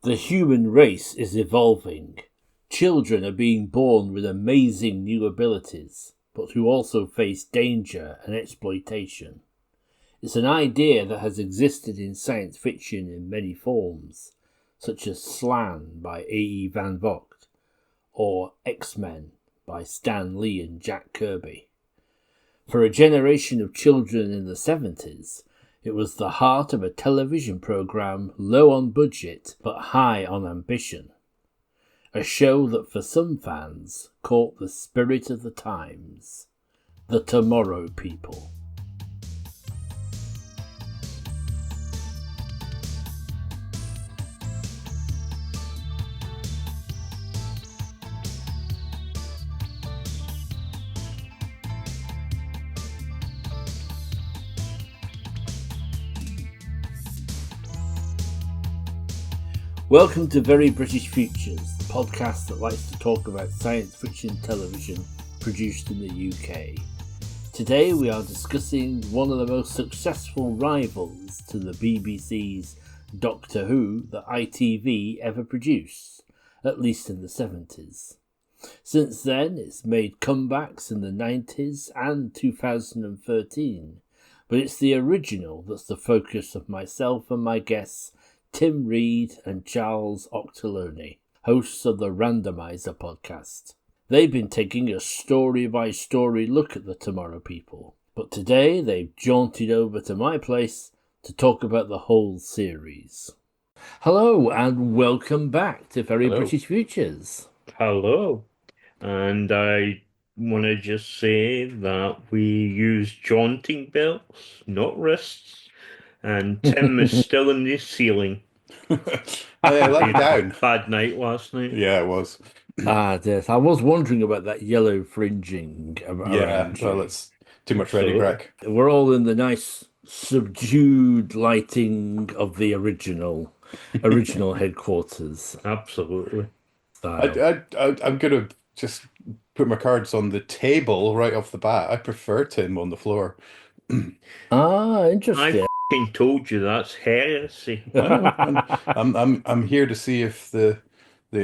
The human race is evolving. Children are being born with amazing new abilities, but who also face danger and exploitation. It's an idea that has existed in science fiction in many forms, such as Slan by A.E. Van Vogt, or X-Men by Stan Lee and Jack Kirby. For a generation of children in the 70s, it was the heart of a television program low on budget but high on ambition. A show that for some fans caught the spirit of the times. The Tomorrow People. Welcome to Very British Futures, the podcast that likes to talk about science fiction television produced in the UK. Today we are discussing one of the most successful rivals to the BBC's Doctor Who that ITV ever produced, at least in the 70s. Since then it's made comebacks in the 90s and 2013, but it's the original that's the focus of myself and my guests Tim Reid and Charles Auchterlonie, hosts of the Randomiser podcast. They've been taking a story-by-story look at the Tomorrow People, but today they've jaunted over to my place to talk about the whole series. Hello and welcome back to Very British Futures. Hello, and I want to just say that we use jaunting belts, not wrists. And Tim is still in the ceiling. I let down. Bad night last night. Yeah, it was. Yes. I was wondering about that yellow fringing around. Well, it's too much ready wreck. We're all in the nice subdued lighting of the original headquarters. Absolutely. I'm gonna just put my cards on the table right off the bat. I prefer Tim on the floor. Interesting. I told you that's heresy. I'm here to see if the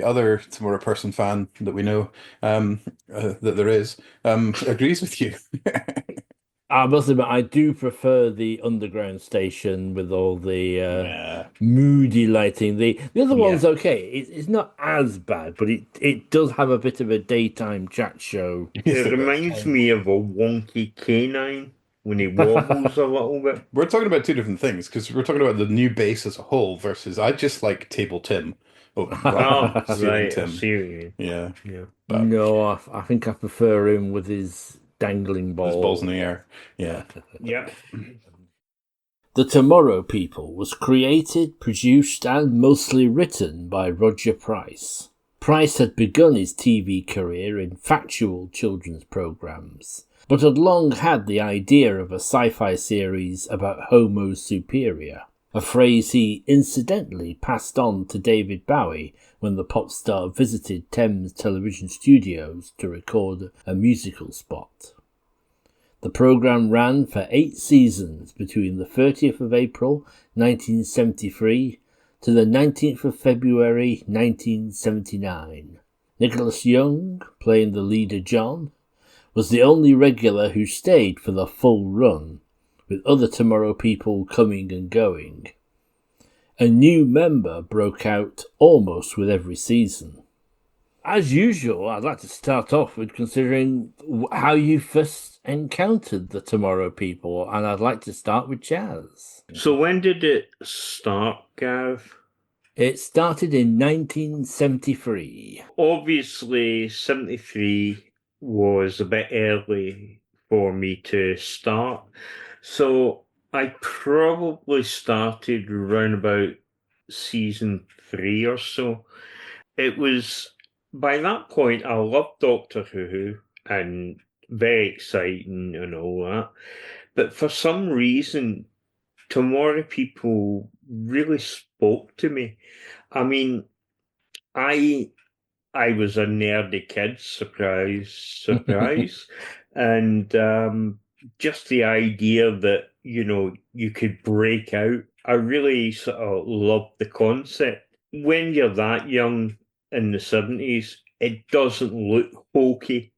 other Tomorrow Person fan that we know that there is agrees with you. I must admit, I do prefer the underground station with all the moody lighting. The other one's okay. It's not as bad, but it does have a bit of a daytime chat show. It reminds me of a wonky canine when he wobbles a little bit. We're talking about two different things because we're talking about the new base as a whole versus I just like Table Tim. Right, Tim. I see what you mean. Yeah. But no, I think I prefer him with his dangling balls. His balls in the air. Yeah. Yeah. The Tomorrow People was created, produced, and mostly written by Roger Price. Price had begun his TV career in factual children's programs, but had long had the idea of a sci-fi series about Homo superior, a phrase he incidentally passed on to David Bowie when the pop star visited Thames Television Studios to record a musical spot. The programme ran for 8 seasons between the 30th of April 1973 to the 19th of February 1979. Nicholas Young, playing the leader John, was the only regular who stayed for the full run, with other Tomorrow People coming and going. A new member broke out almost with every season. As usual, I'd like to start off with considering how you first encountered the Tomorrow People, and I'd like to start with Chaz. So when did it start, Gareth? It started in 1973. Obviously, 73 was a bit early for me to start. So I probably started around about season 3 or so. It was, by that point, I loved Doctor Who and very exciting and all that. But for some reason, Tomorrow People really spoke to me. I mean, I was a nerdy kid, surprise, and just the idea that, you could break out. I really sort of loved the concept. when you're that young in the 70s, it doesn't look hokey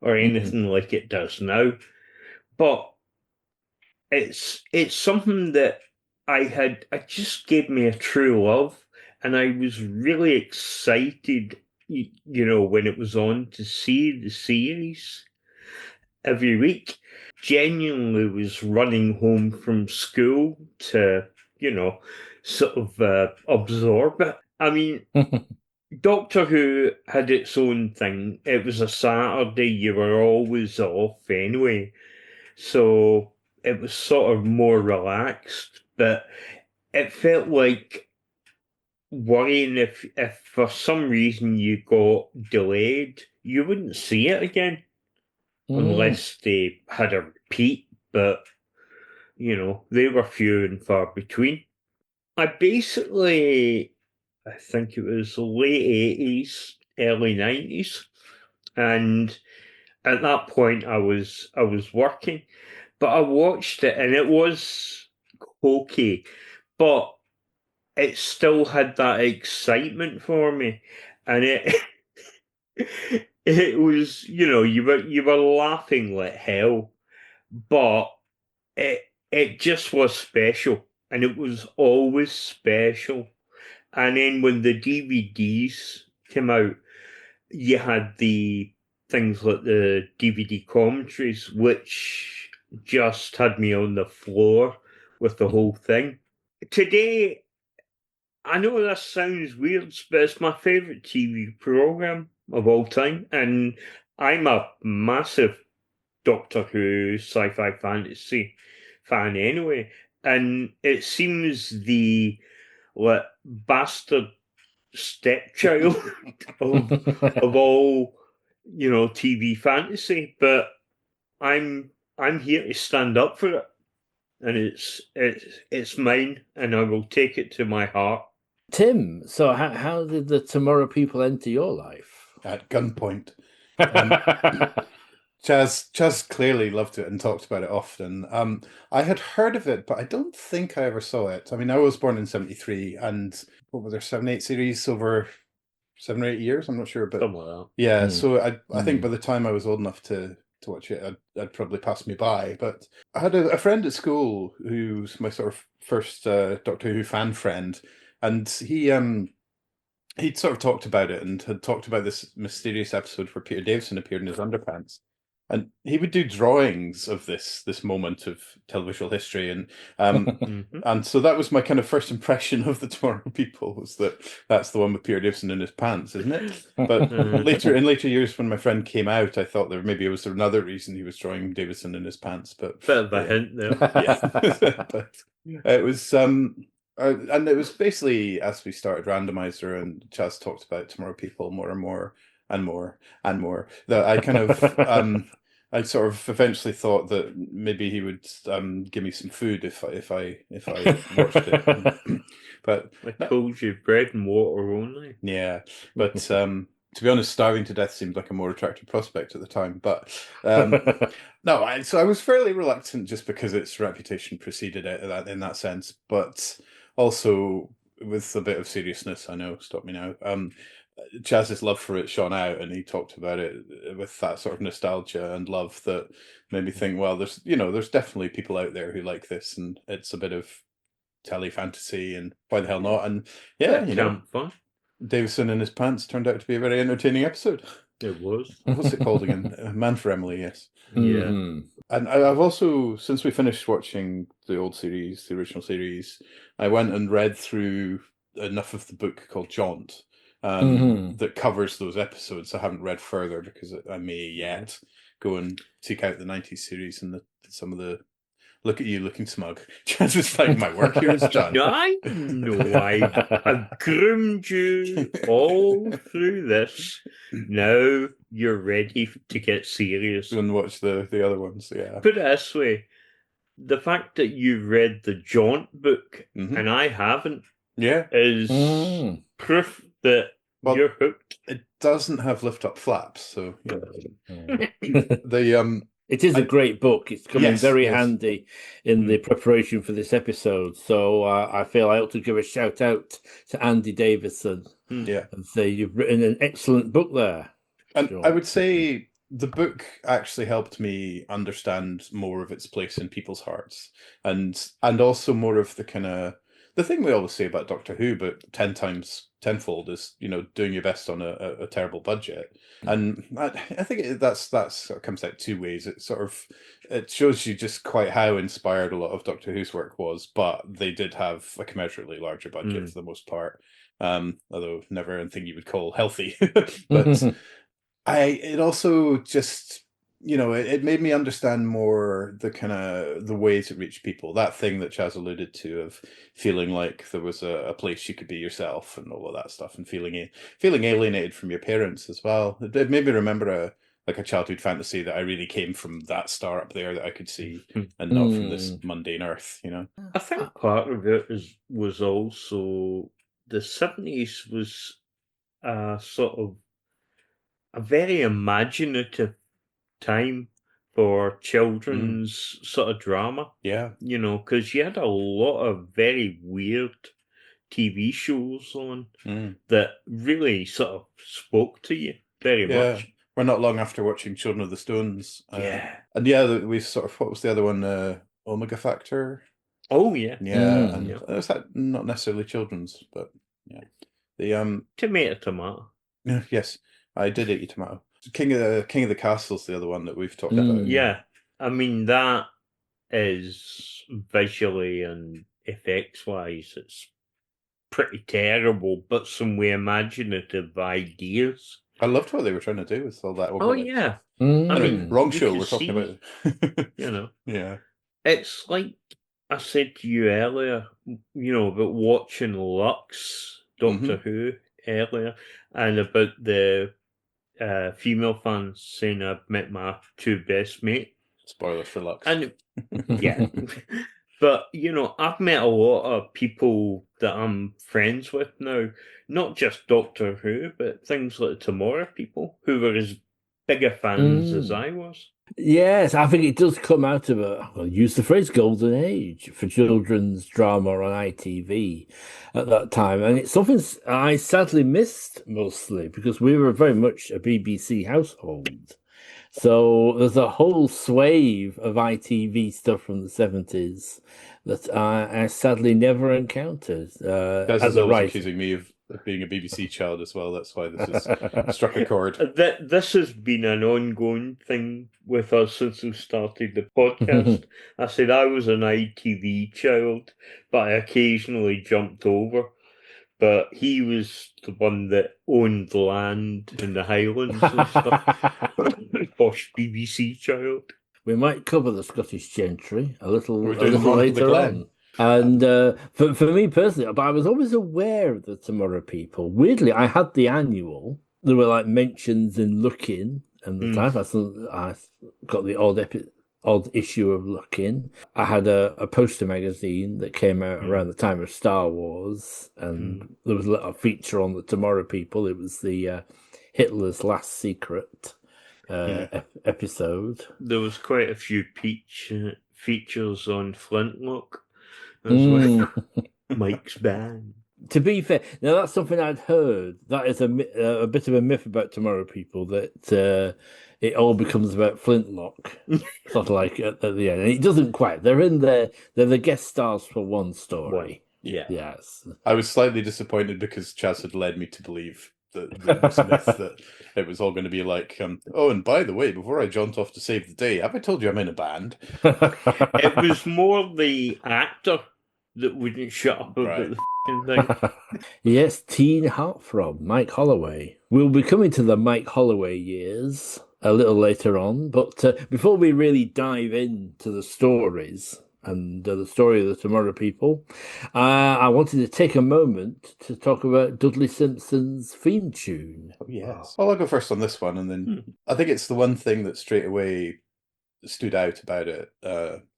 or anything like it does now. But it's something that it just gave me a true love, and I was really excited, when it was on to see the series every week. Genuinely was running home from school to, sort of absorb it. I mean, Doctor Who had its own thing. It was a Saturday, you were always off anyway. So it was sort of more relaxed, but it felt like worrying if for some reason you got delayed, you wouldn't see it again unless they had a repeat, but they were few and far between. I think it was late 80s, early 90s, and at that point I was working, but I watched it and it was hokey, but it still had that excitement for me, and it it was, you were laughing like hell, but it just was special, and it was always special. And then when the DVDs came out, you had the things like the DVD commentaries, which just had me on the floor with the whole thing. Today, I know this sounds weird, but it's my favourite TV program of all time, and I'm a massive Doctor Who sci-fi fantasy fan anyway. And it seems the bastard stepchild of all TV fantasy, but I'm here to stand up for it, and it's mine, and I will take it to my heart. Tim, so how did the Tomorrow People enter your life? At gunpoint. Chaz clearly loved it and talked about it often. I had heard of it, but I don't think I ever saw it. I mean, I was born in 73, and what were there, 7-8 series over 7 or 8 years? I'm not sure, but Something like that. yeah. So I think by the time I was old enough to watch it, I'd probably passed me by. But I had a friend at school who's my sort of first Doctor Who fan friend, and he'd sort of talked about it and had talked about this mysterious episode where Peter Davison appeared in his underpants. And he would do drawings of this moment of televisual history, and and so that was my kind of first impression of the Tomorrow People, was that's the one with Peter Davison in his pants, isn't it? But in later years, when my friend came out, I thought maybe it was another reason he was drawing Davison in his pants. But bit of a hint there. Yeah, but it was and it was basically, as we started Randomiser and Chaz talked about Tomorrow People more and more and more and more, that I kind of I sort of eventually thought that maybe he would give me some food if I watched it. But I told you, bread and water only. Yeah, but to be honest, starving to death seemed like a more attractive prospect at the time. But no, so I was fairly reluctant just because its reputation preceded it in that sense. But also with a bit of seriousness, I know, stop me now. Chaz's love for it shone out, and he talked about it with that sort of nostalgia and love that made me think, well, there's definitely people out there who like this, and it's a bit of telly fantasy, and why the hell not? And yeah, fun. Davison in his pants turned out to be a very entertaining episode. It was. What's it called again? Man for Emily, yes. Yeah. And I've also, since we finished watching the old series, the original series, I went and read through enough of the book called Jaunt that covers those episodes. I haven't read further because I may yet go and seek out the 90s series and some of the... Look at you looking smug. Just like, my work here is done. I know I've groomed you all through this. Now you're ready to get serious. And watch the other ones, yeah. Put it this way, the fact that you read the Jaunt book and I haven't is proof that you're hooked. It doesn't have lift-up flaps, so... It is a great book. It's come in very handy in the preparation for this episode. So I feel I ought to give a shout out to Andy Davison. Yeah. And say you've written an excellent book there. And Sure. I would say the book actually helped me understand more of its place in people's hearts, and also more of the kind of the thing we always say about Doctor Who, but 10 times tenfold is doing your best on a terrible budget. And I think that sort of comes out two ways. It shows you just quite how inspired a lot of Doctor Who's work was, but they did have a commensurately larger budget for the most part. Although never anything you would call healthy. But it also just, it made me understand more the kind of the way to reach people. That thing that Chaz alluded to of feeling like there was a place you could be yourself and all of that stuff, and feeling alienated from your parents as well. It made me remember a childhood fantasy that I really came from that star up there that I could see, and not from this mundane earth. I think part of it was also the 70s was sort of a very imaginative time for children's sort of drama. Yeah. Because you had a lot of very weird TV shows on that really sort of spoke to you very much. We're not long after watching Children of the Stones. And we sort of, what was the other one? Omega Factor? Oh, yeah. Yeah, and it's not necessarily children's, but yeah. The Tomato. Yes, I did eat your tomato. King of the Castle's the other one that we've talked about. Yeah, I mean that is visually and effects wise, it's pretty terrible, but some way imaginative ideas. I loved what they were trying to do with all that. Oh yeah, I mean, wrong show. We're talking about. Yeah, it's like I said to you earlier, about watching Lux Doctor Who earlier, and about the female fans saying I've met my two best mate. Spoilers for Lux. And yeah, but I've met a lot of people that I'm friends with now, not just Doctor Who, but things like Tomorrow people who were as big a fans as I was. Yes, I think it does come out of I'll use the phrase golden age for children's drama on ITV at that time. And it's something I sadly missed mostly because we were very much a BBC household. So there's a whole swathe of ITV stuff from the 70s that I sadly never encountered. As a writer, accusing me of being a BBC child as well. That's why this has struck a chord. This has been an ongoing thing with us since we started the podcast. I said I was an ITV child, but I occasionally jumped over. But he was the one that owned land in the Highlands and stuff. Posh BBC child. We might cover the Scottish gentry a little later on. And for me personally, but I was always aware of the Tomorrow people. Weirdly, I had the annual. There were like mentions in Lookin' and the time. I got the odd issue of Lookin'. I had a poster magazine that came out around the time of Star Wars, and there was a little feature on the Tomorrow people. It was the Hitler's Last Secret episode. There was quite a few features on Flintlock. As well. Mike's band. To be fair, now that's something I'd heard. That is a bit of a myth about Tomorrow people, that it all becomes about Flintlock, sort of like at the end. And it doesn't quite. They're the guest stars for one story. Yeah. Yes. I was slightly disappointed because Chaz had led me to believe that this myth that it was all going to be like, oh, and by the way, before I jaunt off to save the day, have I told you I'm in a band? It was more the actor that wouldn't shut up about the thing. Yes, teen heartthrob, Mike Holloway. We'll be coming to the Mike Holloway years a little later on, but before we really dive into the stories and the story of the Tomorrow people, I wanted to take a moment to talk about Dudley Simpson's theme tune. Oh, yes. Well, I'll go first on this one, and then I think it's the one thing that straight away stood out about it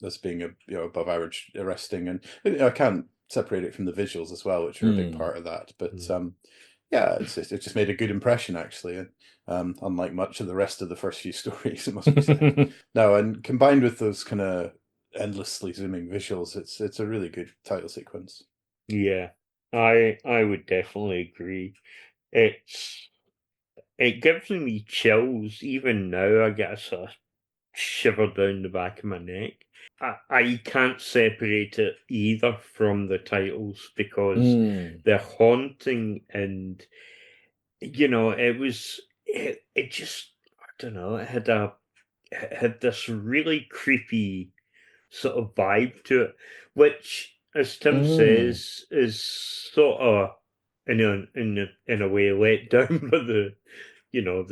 as being above average arresting, and I can't separate it from the visuals as well, which are a big part of that. But Yeah, it just made a good impression, actually. Unlike much of the rest of the first few stories, it must be said. No, and combined with those kind of endlessly zooming visuals, it's a really good title sequence. Yeah, I would definitely agree. It gives me chills. Even now, I get a sort of shiver down the back of my neck. I can't separate it either from the titles because they're haunting, and it just, I don't know, it had this really creepy sort of vibe to it, which, as Tim says, is sort of in a way let down by the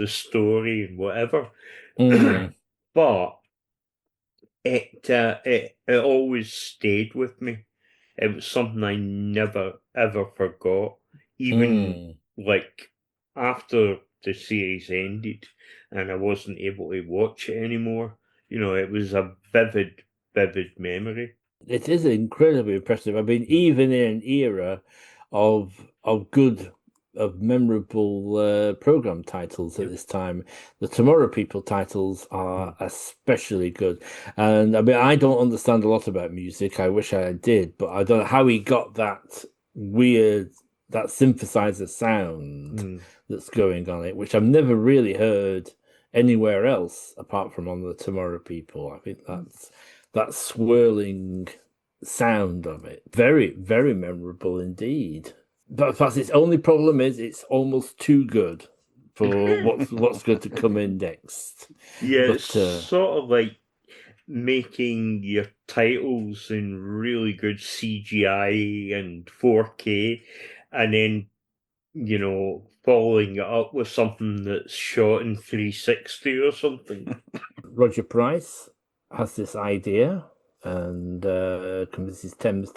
story and whatever. But it always stayed with me. It was something I never ever forgot. Even like after the series ended and I wasn't able to watch it anymore, it was a vivid memory. It is incredibly impressive. I mean, even in an era of memorable program titles at this time, the Tomorrow People titles are especially good. And I mean, I don't understand a lot about music. I wish I did, but I don't know how he got that synthesizer sound that's going on it, which I've never really heard anywhere else apart from on the Tomorrow People. I think that swirling sound of it. Very, very memorable indeed. But perhaps its only problem is it's almost too good for what's going to come in next. Yeah, But, it's sort of like making your titles in really good CGI and 4K, and then following it up with something that's shot in 360 or something. Roger Price has this idea and convinces Thames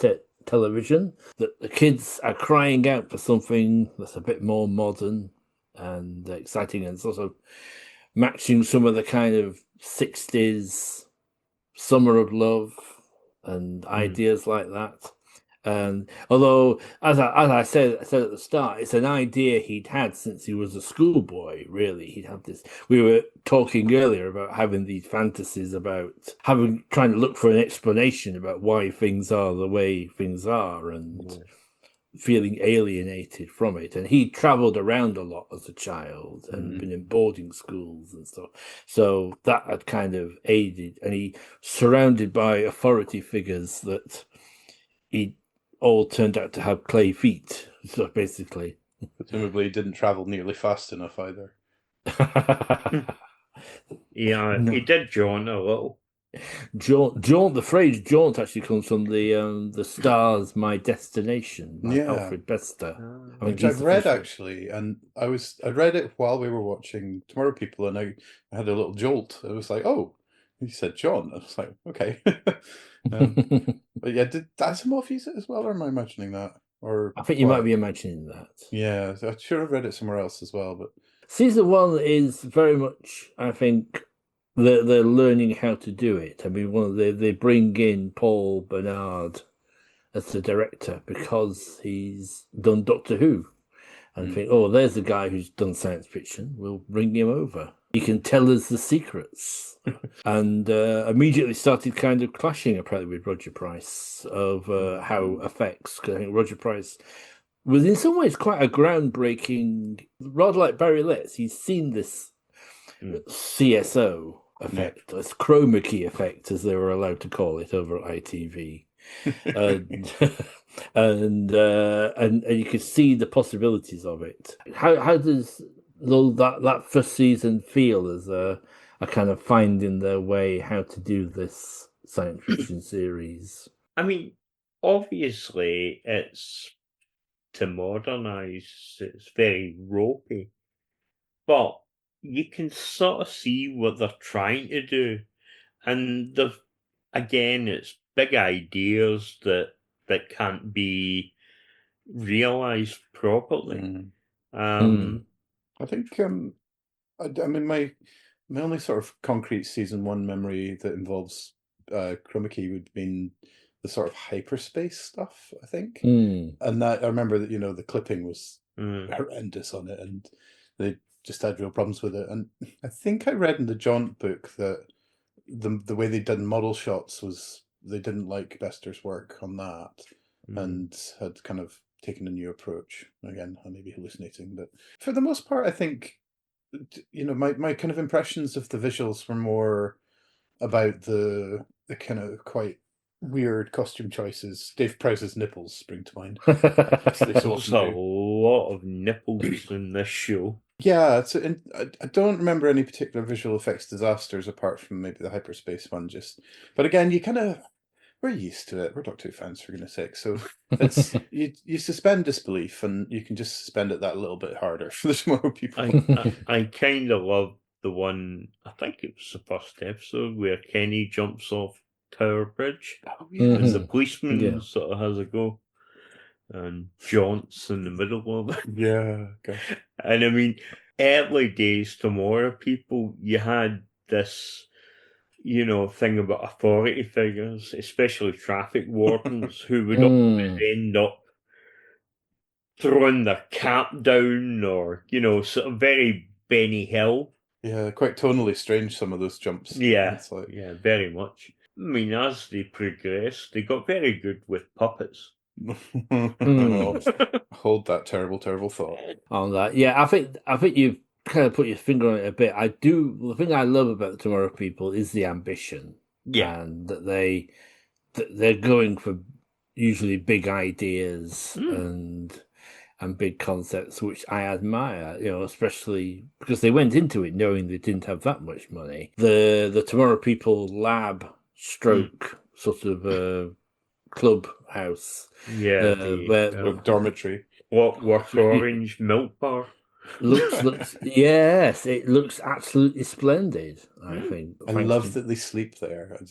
Television that the kids are crying out for something that's a bit more modern and exciting and sort of matching some of the kind of 60s summer of love and ideas like that. And although, as I said at the start, it's an idea he'd had since he was a schoolboy. Really, he'd had this. We were talking earlier about having these fantasies about trying to look for an explanation about why things are the way things are, and feeling alienated from it. And he travelled around a lot as a child and been in boarding schools and stuff. So that had kind of aided, and he surrounded by authority figures that he all turned out to have clay feet. So basically, presumably didn't travel nearly fast enough either. Yeah, he did jaunt a little. Jaunt. The phrase "jaunt" actually comes from the Stars, My Destination by Alfred Bester. Which I've read actually, and I read it while we were watching Tomorrow People, and I had a little jolt. I was like, "Oh, he said John." I was like, "Okay." But yeah, did Asimov use it as well, or am I imagining that? Or I think you might be imagining that. Yeah, I should have read it somewhere else as well. But season 1 is very much, I think, they're learning how to do it. I mean, they bring in Paul Bernard as the director because he's done Doctor Who, and think, oh, there's a guy who's done science fiction. We'll bring him over. He can tell us the secrets. And immediately started kind of clashing, apparently, with Roger Price of how effects. Because I think Roger Price was in some ways quite a groundbreaking, rather like Barry Letts. He's seen this CSO effect, this chroma key effect, as they were allowed to call it over at ITV. and you could see the possibilities of it. How does that first season feel as a kind of finding their way how to do this science fiction series? I mean, obviously it's to modernise. It's very ropey, but you can sort of see what they're trying to do, and again, it's big ideas that can't be realised properly. I think I mean my only sort of concrete season 1 memory that involves chroma key would have been the sort of hyperspace stuff, I think. And that I remember that the clipping was horrendous on it, and they just had real problems with it. And I think I read in the Jaunt book that the way they'd done model shots was they didn't like Bester's work on that, and had kind of taken a new approach. Again, I may be hallucinating, but for the most part, I think, my kind of impressions of the visuals were more about the kind of quite weird costume choices. Dave Prowse's nipples spring to mind. There's a lot of nipples in this show. Yeah, I don't remember any particular visual effects disasters apart from maybe the hyperspace one. But again, we're used to it. We're Doctor Who fans, for goodness sake. So it's you suspend disbelief, and you can just suspend it that little bit harder for the Tomorrow People. I kind of love the one. I think it was the first episode where Kenny jumps off Tower Bridge, and the policeman sort of has a go, and jaunts in the middle of it. Yeah, gosh. And I mean, early days Tomorrow People, you had this, thing about authority figures, especially traffic wardens, who would always end up throwing their cap down, or, sort of very Benny Hill. Yeah, quite tonally strange, some of those jumps. Yeah, yeah, very much. I mean, as they progressed, they got very good with puppets. Hold that terrible, terrible thought on that. Yeah, I think you've kind of put your finger on it a bit. The thing I love about the Tomorrow People is the ambition. Yeah. And that they're going for usually big ideas and big concepts, which I admire, especially because they went into it knowing they didn't have that much money. The Tomorrow People lab stroke sort of clubhouse. Yeah, dormitory. What orange milk bar? Looks yes, it looks absolutely splendid. I think. I love that they sleep there. I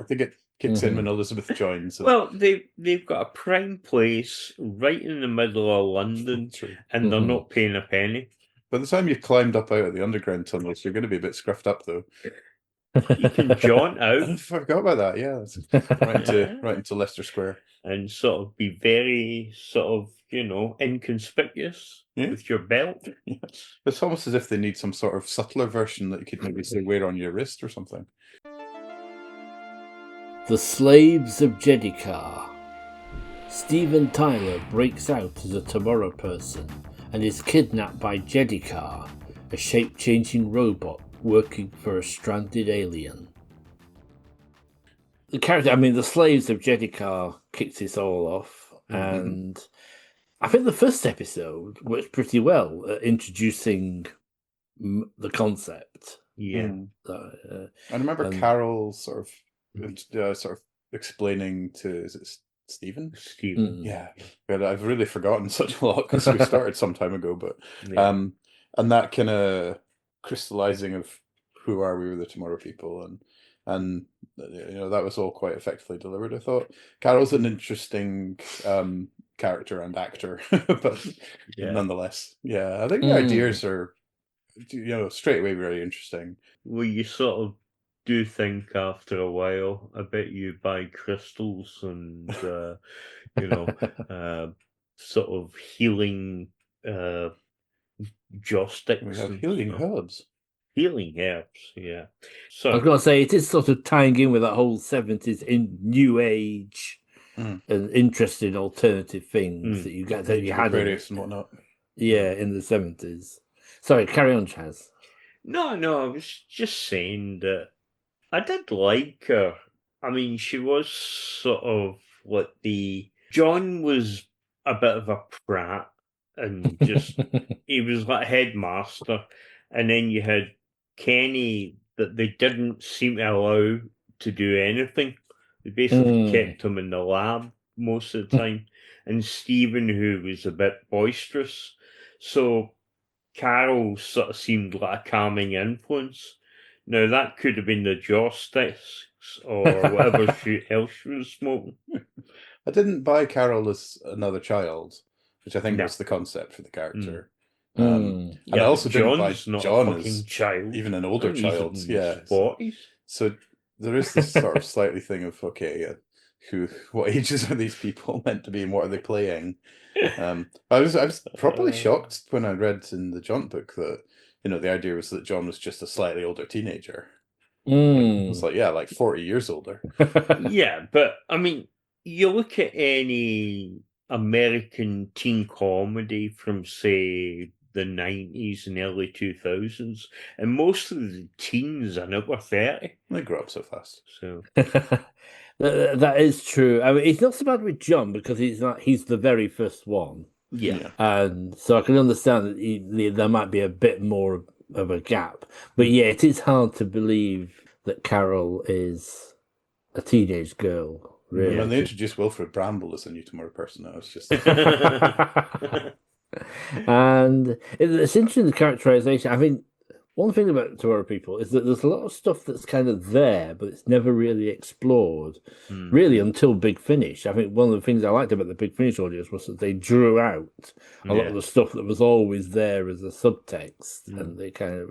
think it kicks in when Elizabeth joins. Well, they've got a prime place right in the middle of London, and they're not paying a penny. By the time you've climbed up out of the underground tunnels, you're going to be a bit scruffed up, though. You can jaunt out. I forgot about that. Yeah, right into Leicester Square, and sort of be very sort of inconspicuous with your belt. Yeah. It's almost as if they need some sort of subtler version that you could maybe say wear on your wrist or something. The Slaves of Jedikar. Steven Tyler breaks out as a Tomorrow person and is kidnapped by Jedikar, a shape-changing robot working for a stranded alien. The character, the Slaves of Jedikar kicks this all off, and I think the first episode works pretty well at introducing the concept. Yeah. I remember Carol sort of explaining to, is it Stephen? Stephen. Yeah. But I've really forgotten such a lot because we started some time ago, but and that kind of crystallizing of who are we with the Tomorrow People, and that was all quite effectively delivered. I thought Carol's an interesting character and actor, but nonetheless, I think the ideas are straight away very interesting. Well, you sort of do think after a while, I bet you buy crystals and sort of healing joysticks. We have healing herbs. Healing herbs, yeah. So I was going to say, it is sort of tying in with that whole 70s in new age and interesting alternative things that you get that you had and whatnot. Yeah, in the 70s. Sorry, carry on, Chaz. No, I was just saying that I did like her. I mean, she was sort of like John was a bit of a prat and just, he was like headmaster. And then you had Kenny that they didn't seem to allow to do anything. They basically kept him in the lab most of the time. And Stephen, who was a bit boisterous. So Carol sort of seemed like a calming influence. Now, that could have been the jaw sticks or whatever else she was smoking. I didn't buy Carol as another child, which I think was the concept for the character. And I also didn't buy John as child. Even an older child. Yeah. 40s. So there is this sort of slightly thing of, okay, what ages are these people meant to be and what are they playing? I was properly shocked when I read in the Jaunt book that, the idea was that John was just a slightly older teenager. It was like 40 years older. Yeah, but I mean, you look at any American teen comedy from, say, the 90s and early 2000s, and most of the teens are now 30. They grow up so fast. So That is true. I mean, it's not so bad with John because he's the very first one. yeah. And so I can understand that there might be a bit more of a gap. But yeah, it is hard to believe that Carol is a teenage girl. Really. When they introduced Wilfred Bramble as a new Tomorrow person, I was just... And it's interesting, the characterization. I mean, one thing about Tomorrow People is that there's a lot of stuff that's kind of there, but it's never really explored, really, until Big Finish. I think one of the things I liked about the Big Finish audience was that they drew out a lot of the stuff that was always there as a subtext, and they kind of.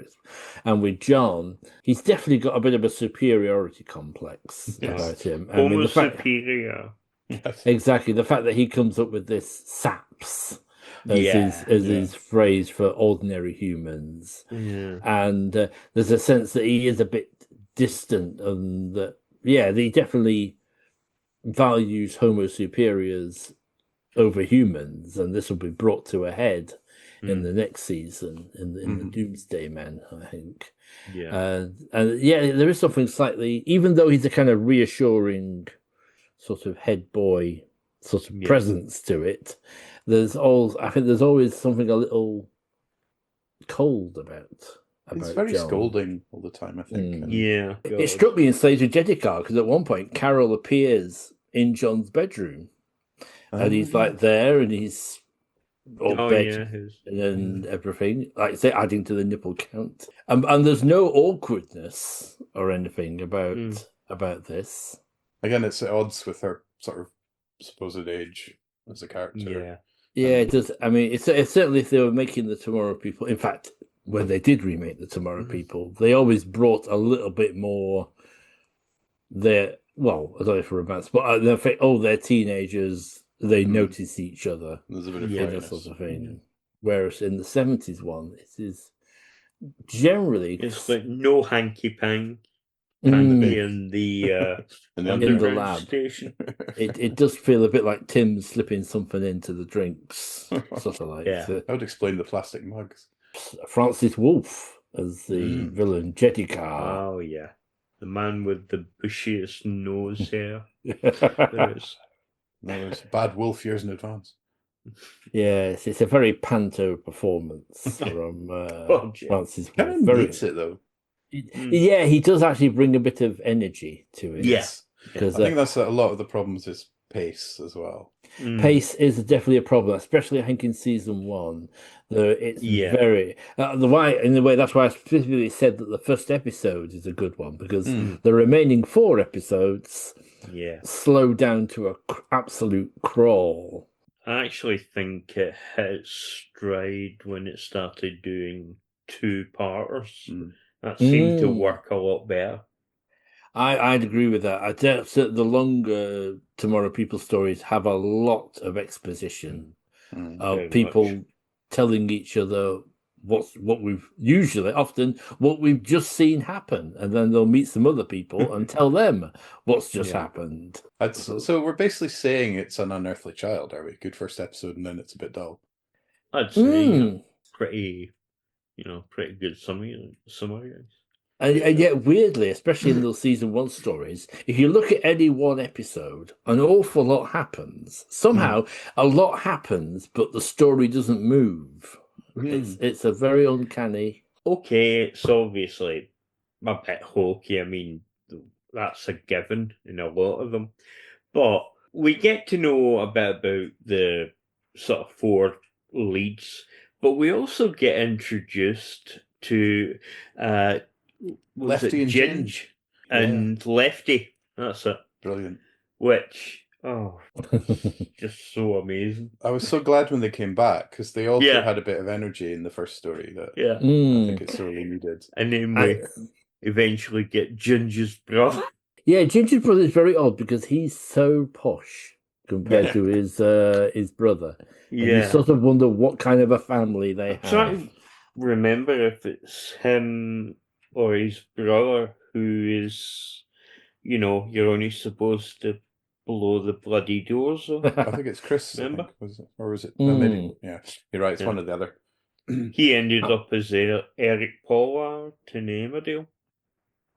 And with John, he's definitely got a bit of a superiority complex about him. I mean, superior. Exactly, the fact that he comes up with this saps. As his phrase for ordinary humans. And there's a sense that he is a bit distant and that he definitely values Homo superiors over humans, and this will be brought to a head in the next season in the Doomsday Men, I think. And there is something slightly, even though he's a kind of reassuring sort of head boy sort of presence to it, I think there's always something a little cold about It's very John. scolding all the time, I think. It struck me in Slaves of Jedikar because at one point Carol appears in John's bedroom, and he's like there, and he's and everything, like say, adding to the nipple count. And there's no awkwardness or anything about this. Again, it's at odds with her sort of supposed age as a character. Yeah, it does. I mean, it's certainly if they were making the Tomorrow People. In fact, when they did remake the Tomorrow People, they always brought a little bit more. I don't know if romance, but they're teenagers. They notice each other. There's a bit of that sort of thing. Whereas in the 70s one, it is generally it's like no hanky panky in the lab station. It does feel a bit like Tim slipping something into the drinks, sort of like. I would explain the plastic mugs. Francis Wolff as the villain, Jedikar. Oh yeah, the man with the bushiest nose hair. No, it's bad wolf years in advance. Yes, it's a very panto performance from Francis Wolff. Kind of needs it though. Yeah, he does actually bring a bit of energy to it. Yes, because I think that's a lot of the problems is pace as well. Pace is definitely a problem, especially I think in season 1. It's very in the way that's why I specifically said that the first episode is a good one, because the remaining 4 episodes slow down to an absolute crawl. I actually think it hit its stride when it started doing 2-parters. That seemed to work a lot better. I'd agree with that. I doubt that the longer Tomorrow People stories have a lot of exposition of people telling each other what we've just seen happen, and then they'll meet some other people and tell them what's just happened. So we're basically saying it's an unearthly child, are we? Good first episode, and then it's a bit dull. I'd say pretty good summary. And yet, weirdly, especially in those season 1 stories, if you look at any one episode, an awful lot happens. Somehow, a lot happens, but the story doesn't move. It's a very uncanny. Okay, it's obviously a bit hokey. I mean, that's a given in a lot of them. But we get to know a bit about the sort of 4 leads, but we also get introduced to Lefty and Ginge and Lefty. That's it. Brilliant. Which just so amazing. I was so glad when they came back, because they also had a bit of energy in the first story that I think it's sorely needed. And then we eventually get Ginger's brother. Yeah, Ginger's brother is very odd because he's so posh compared to his brother. And you Yeah. sort of wonder what kind of a family they I'm trying have. to remember if it's him or his brother who is, you're only supposed to blow the bloody doors off. I think it's Chris. Remember? I think, was it, or was it? Mm. Maybe. Yeah, you're right. It's Yeah. one or the other. He ended up as Eric Pollard to name a deal.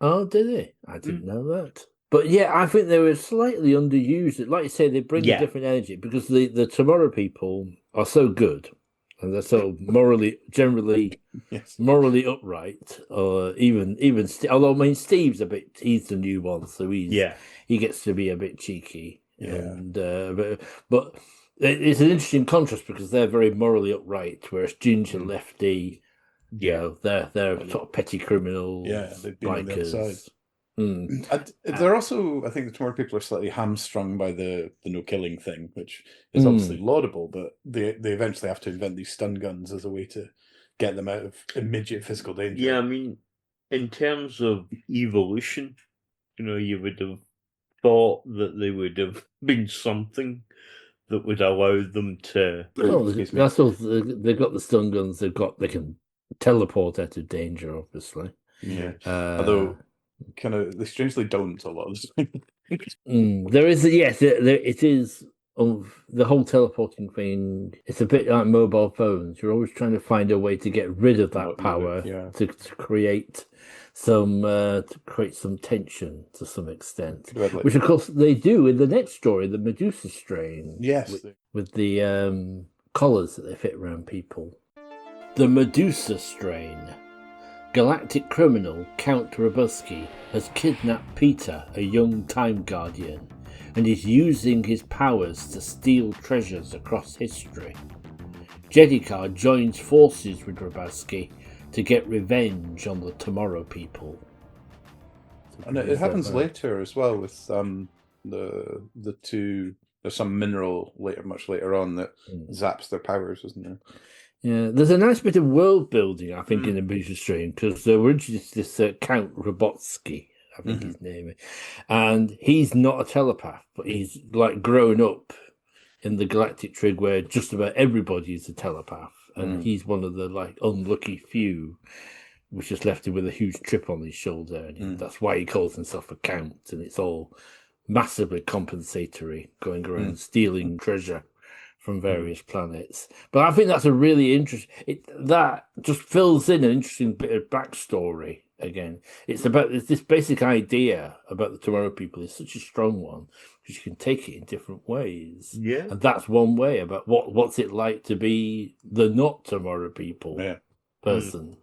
Oh, did he? I didn't know that. But yeah, I think they were slightly underused. Like you say, they bring a different energy because the Tomorrow people are so good and they're so generally morally upright. Even although I mean Steve's he's the new one, so he gets to be a bit cheeky. Yeah. And but it's an interesting contrast because they're very morally upright, whereas Ginger Lefty. Yeah, they're sort of petty criminals. Yeah, they've been on the other side. They're also, I think the Tomorrow people are slightly hamstrung by the no killing thing, which is obviously laudable, but they eventually have to invent these stun guns as a way to get them out of immediate physical danger. Yeah, I mean, in terms of evolution, you would have thought that they would have been something that would allow them to. That's all. They've got the stun guns. They can teleport out of danger, obviously. Yeah. Although, they strangely don't a lot of the time. There is, yes, it is. The whole teleporting thing, it's a bit like mobile phones. You're always trying to find a way to get rid of that power to create some tension to some extent, which of course they do in the next story, the Medusa strain. Yes, with the collars that they fit around people. The Medusa strain. Galactic criminal Count Robusky has kidnapped Peter, a young time guardian, and is using his powers to steal treasures across history. Jedikar joins forces with Robusky to get revenge on the Tomorrow people. And it happens later as well with the two. There's some mineral much later on that zaps their powers, isn't there? Yeah, there's a nice bit of world building, I think, in the Medusa strain, because we're introduced to this Count Robotsky, I think his name is, and he's not a telepath, but he's like grown up in the galactic trig where just about everybody is a telepath, and he's one of the unlucky few, which has left him with a huge chip on his shoulder, and that's why he calls himself a Count, and it's all massively compensatory, going around stealing treasure from various planets. But I think that's a really interesting. That just fills in an interesting bit of backstory. Again, it's this basic idea about the Tomorrow people is such a strong one because you can take it in different ways. Yeah, and that's one way about what's it like to be the not Tomorrow people person.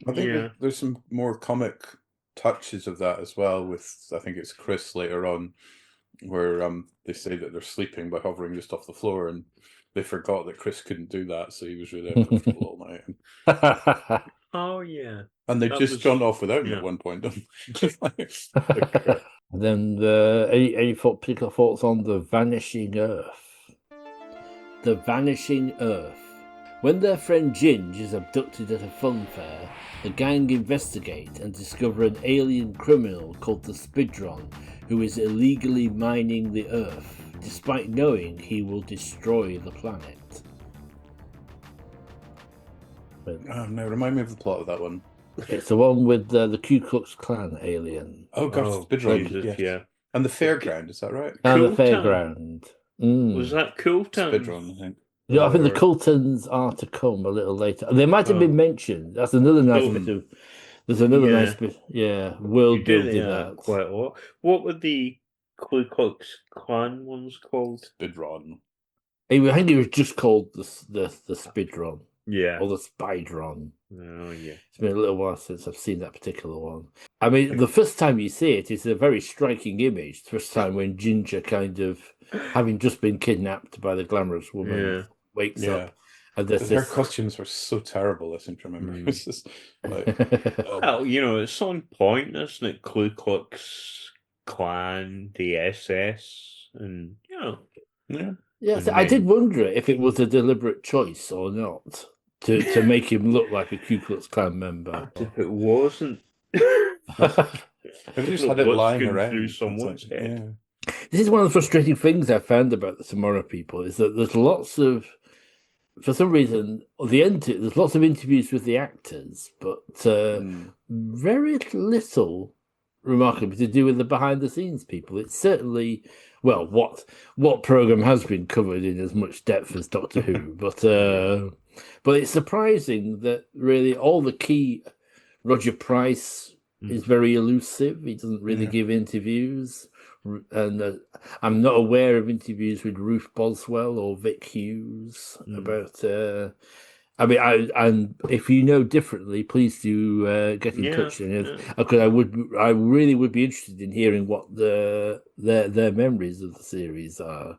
I think there's some more comic touches of that as well. With I think it's Chris later on, where they say that they're sleeping by hovering just off the floor, and they forgot that Chris couldn't do that, so he was really uncomfortable all night. Oh yeah, and they've just gone off without him at one point. And then any particular thoughts on the Vanishing Earth? The Vanishing Earth. When their friend Ginge is abducted at a fun fair, the gang investigate and discover an alien criminal called the Spidron, who is illegally mining the Earth, despite knowing he will destroy the planet. No, remind me of the plot of that one. It's the one with the Ku Klux Klan alien. Oh gosh, Spidron, yeah. And the fairground, is that right? And the fairground. Was that Cooltown? Spidron, I think. Yeah, I think the Coultons are to come a little later. They might have been mentioned. That's another nice bit of. There's another nice bit, world building that quite a lot. What were the Ku Klux Klan ones called? Spidron. I think it was just called the Spidron. Yeah. Or the Spidron. Oh yeah. It's been a little while since I've seen that particular one. I mean, the first time you see it, it's a very striking image. The first time when Ginger kind of, having just been kidnapped by the glamorous woman, wakes up. And her costumes were so terrible, I seem to remember. It's just well, it's on point, isn't it? Ku Klux Klan, the SS, and Yes, I did wonder if it was a deliberate choice or not to make him look like a Ku Klux Klan member. If it wasn't. Maybe they just had it What's lying going around. through It's someone's like, head. This is one of the frustrating things I found about the Tomorrow People is that there's lots of, for some reason, there's lots of interviews with the actors, but very little remarkably to do with the behind the scenes people. It's certainly, well, what program has been covered in as much depth as Doctor Who, but it's surprising that really all the key. Roger Price is very elusive. He doesn't really give interviews. And I'm not aware of interviews with Ruth Boswell or Vic Hughes about. And if you know differently, please do get in touch. Because I really would be interested in hearing what their memories of the series are.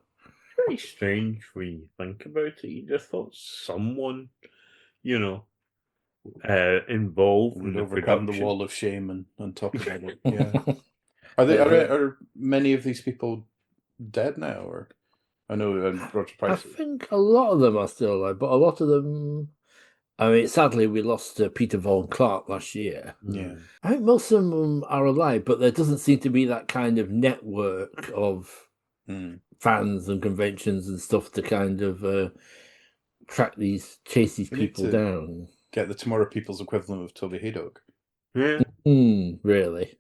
Pretty strange when you think about it. You just thought someone, involved would in the overcome production. the wall of shame and talk about it. Yeah. Are many of these people dead now? Or I know Roger Price. I think a lot of them are still alive, but a lot of them. I mean, sadly, we lost Peter Von Clark last year. Yeah. I think most of them are alive, but there doesn't seem to be that kind of network of fans and conventions and stuff to kind of chase these people down. Get the Tomorrow People's equivalent of Toby Haydock. Yeah. Really?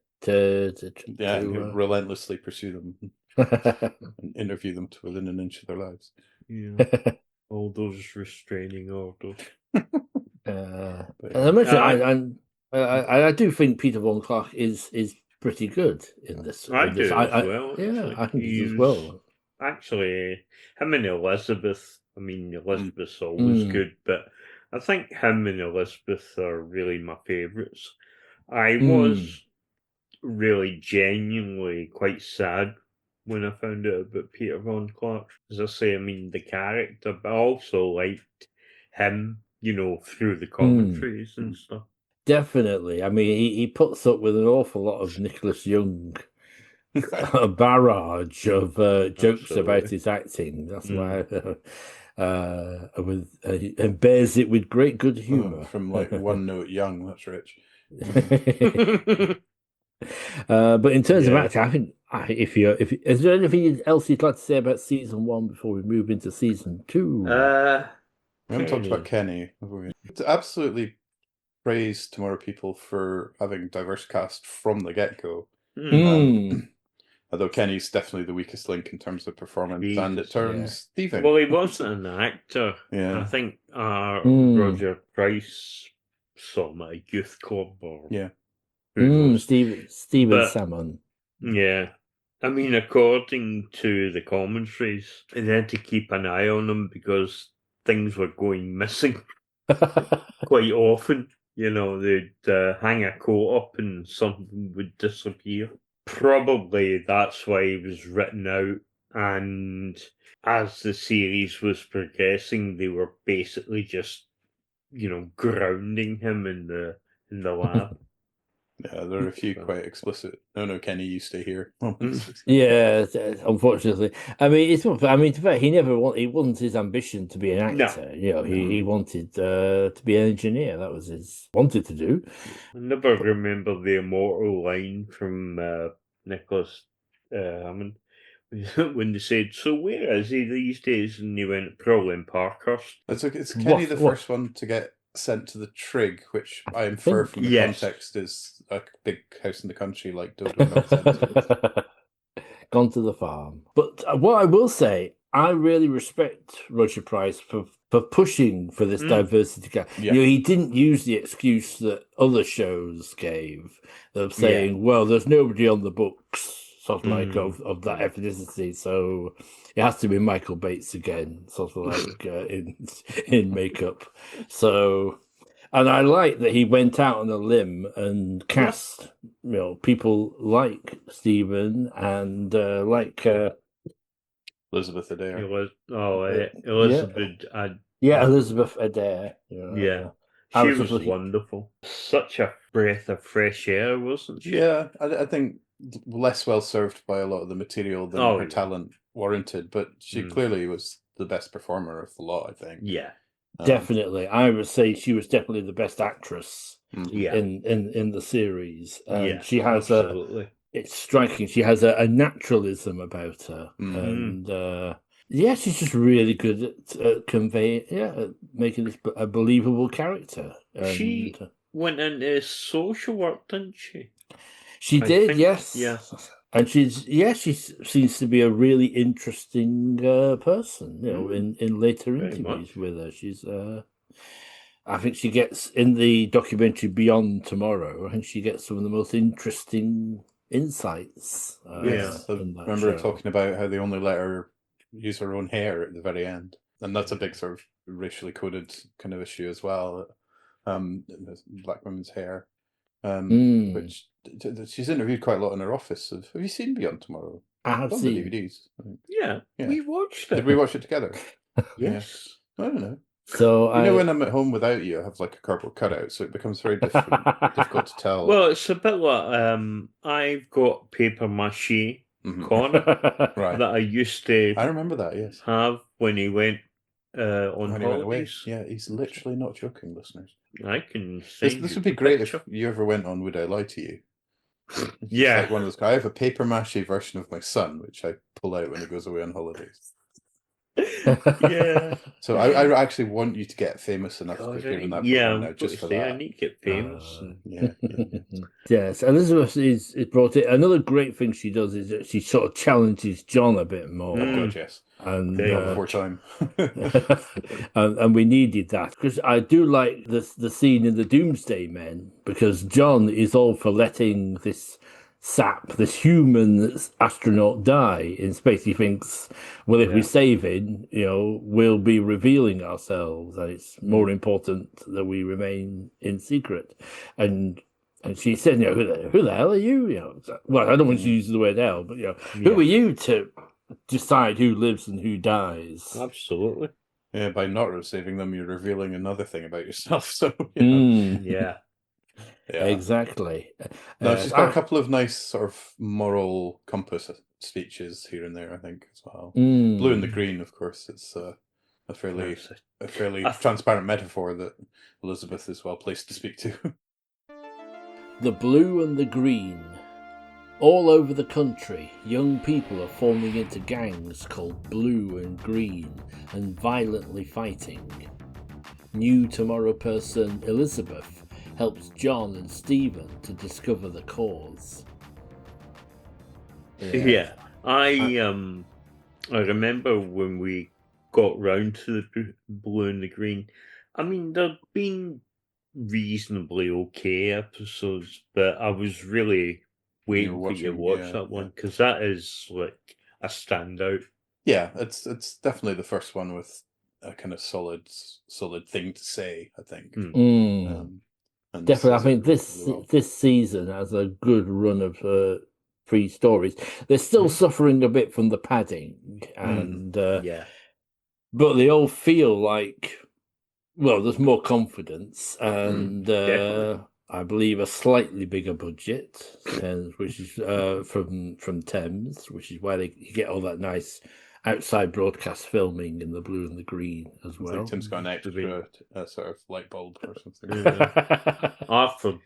Relentlessly pursue them and interview them to within an inch of their lives. Yeah. All those restraining orders. I do think Peter Von Clark is pretty good in this. I do as well. Yeah, I think he does well. Actually, him and Elizabeth. I mean, Elizabeth's always good, but I think him and Elizabeth are really my favourites. I was really genuinely quite sad when I found out about Peter Von Clark. As I say, I mean, the character, but I also liked him, through the commentaries and stuff. Definitely. I mean, he puts up with an awful lot of Nicholas Young, a barrage of jokes about his acting. That's why, and bears it with great good humour. From like One Note Young, that's rich. But in terms of acting, I think is there anything else you'd like to say about season 1 before we move into season 2? We haven't talked about Kenny. To absolutely praise Tomorrow People for having diverse cast from the get-go. Although Kenny's definitely the weakest link in terms of performance and it turns thieving. Well, he wasn't an actor. I think Roger Price saw him at a youth club or Stephen Salmon. Yeah. I mean, according to the commentaries, they had to keep an eye on him because things were going missing quite often. They'd hang a coat up and something would disappear. Probably that's why he was written out. And as the series was progressing, they were basically just, grounding him in the lab. Yeah, there are a few quite explicit. No, Kenny, you stay here. Yeah, unfortunately. I mean, to be fair, it wasn't his ambition to be an actor. No. He wanted to be an engineer. That was his wanted to do. I never remember the immortal line from Nicholas Hammond when they said, "So where is he these days?" And he went, "Probably in Parkhurst." It's Kenny the first one to get sent to the Trig, which I infer from the context is a big house in the country like Dodo Milton. Gone to the farm. But what I will say, I really respect Roger Price for pushing for this diversity. He didn't use the excuse that other shows gave of saying, well, there's nobody on the books sort of like of that ethnicity, so it has to be Michael Bates again, sort of like in makeup. So, and I like that he went out on a limb and cast people like Stephen and like Elizabeth Adair. Elizabeth. Elizabeth Adair. She was wonderful. Such a breath of fresh air, wasn't she? Yeah, I think less well served by a lot of the material than her talent warranted, but she clearly was the best performer of the lot, I think. Yeah. Definitely. I would say she was definitely the best actress Yeah. in the series, and Yeah, she has absolutely. it's striking. She has a naturalism about her, Mm. and she's just really good at conveying, at making this a believable character. And She went into social work, didn't she? she I did, think, yes. yeah. And she seems to be a really interesting person. You know, in later Very interviews much. with her, she's. I think she gets in the documentary Beyond Tomorrow. I think she gets some of the most interesting insights. Yes, I in that remember her show. talking about how they only let her use her own hair at the very end, and that's a big sort of racially coded kind of issue as well. Black women's hair, which she's interviewed quite a lot in her office. Have you seen Beyond Tomorrow? I have It's on seen the DVDs. I think. Yeah, we watched it. Did we watch it together? Yes. I don't know. So You know, when I'm at home without you, I have like a cardboard cutout, so it becomes very difficult to tell. Well, it's a bit like I've got paper mache Connor Right. that I used to I remember that, yes. have when he went on When he went away. holidays. Yeah, he's literally not joking, listeners. I can send This you would be the great picture. if you ever went on Would I Lie to You? It's Yeah. like one of those guys. I have a paper mache version of my son, which I pull out when he goes away on holidays. Yeah. So I actually want you to get famous enough God, to appear in that yeah, program I'm now, going just to for say, I that. need to get famous. Yeah. Yes, Elizabeth is brought it. Another great thing she does is that she sort of challenges John a bit more. Oh God, yes. And Before time. and we needed that because I do like the scene in the Doomsday Men, because John is all for letting this this human astronaut die in space. He thinks, well, if we save him, we'll be revealing ourselves, and it's more important that we remain in secret. And she said, who the hell are you? Well, I don't want to use the word hell, but who are you to decide who lives and who dies? Absolutely. Yeah, by not saving them, you're revealing another thing about yourself. So Yeah. Exactly. No, she's got a couple of nice sort of moral compass speeches here and there, I think, as well. Blue and the green, of course, it's a fairly transparent metaphor that Elizabeth is well placed to speak to. The blue and the green. All over the country, young people are forming into gangs called Blue and Green and violently fighting. New Tomorrow person Elizabeth helps John and Stephen to discover the cause. Yeah. I remember when we got round to the Blue and the Green. I mean, there'd been reasonably okay episodes, but I was really waiting for you to watch that one, because that is like a standout. Yeah, it's definitely the first one with a kind of solid thing to say, I think. Definitely, I think this season has a good run of 3 stories. They're still suffering a bit from the padding, and but they all feel like, well, there's more confidence, and I believe a slightly bigger budget, and which is from Thames, which is why they get all that nice outside broadcast filming in the Blue and the Green as well. Like Tim's got an extra sort of light bulb or something. Arthur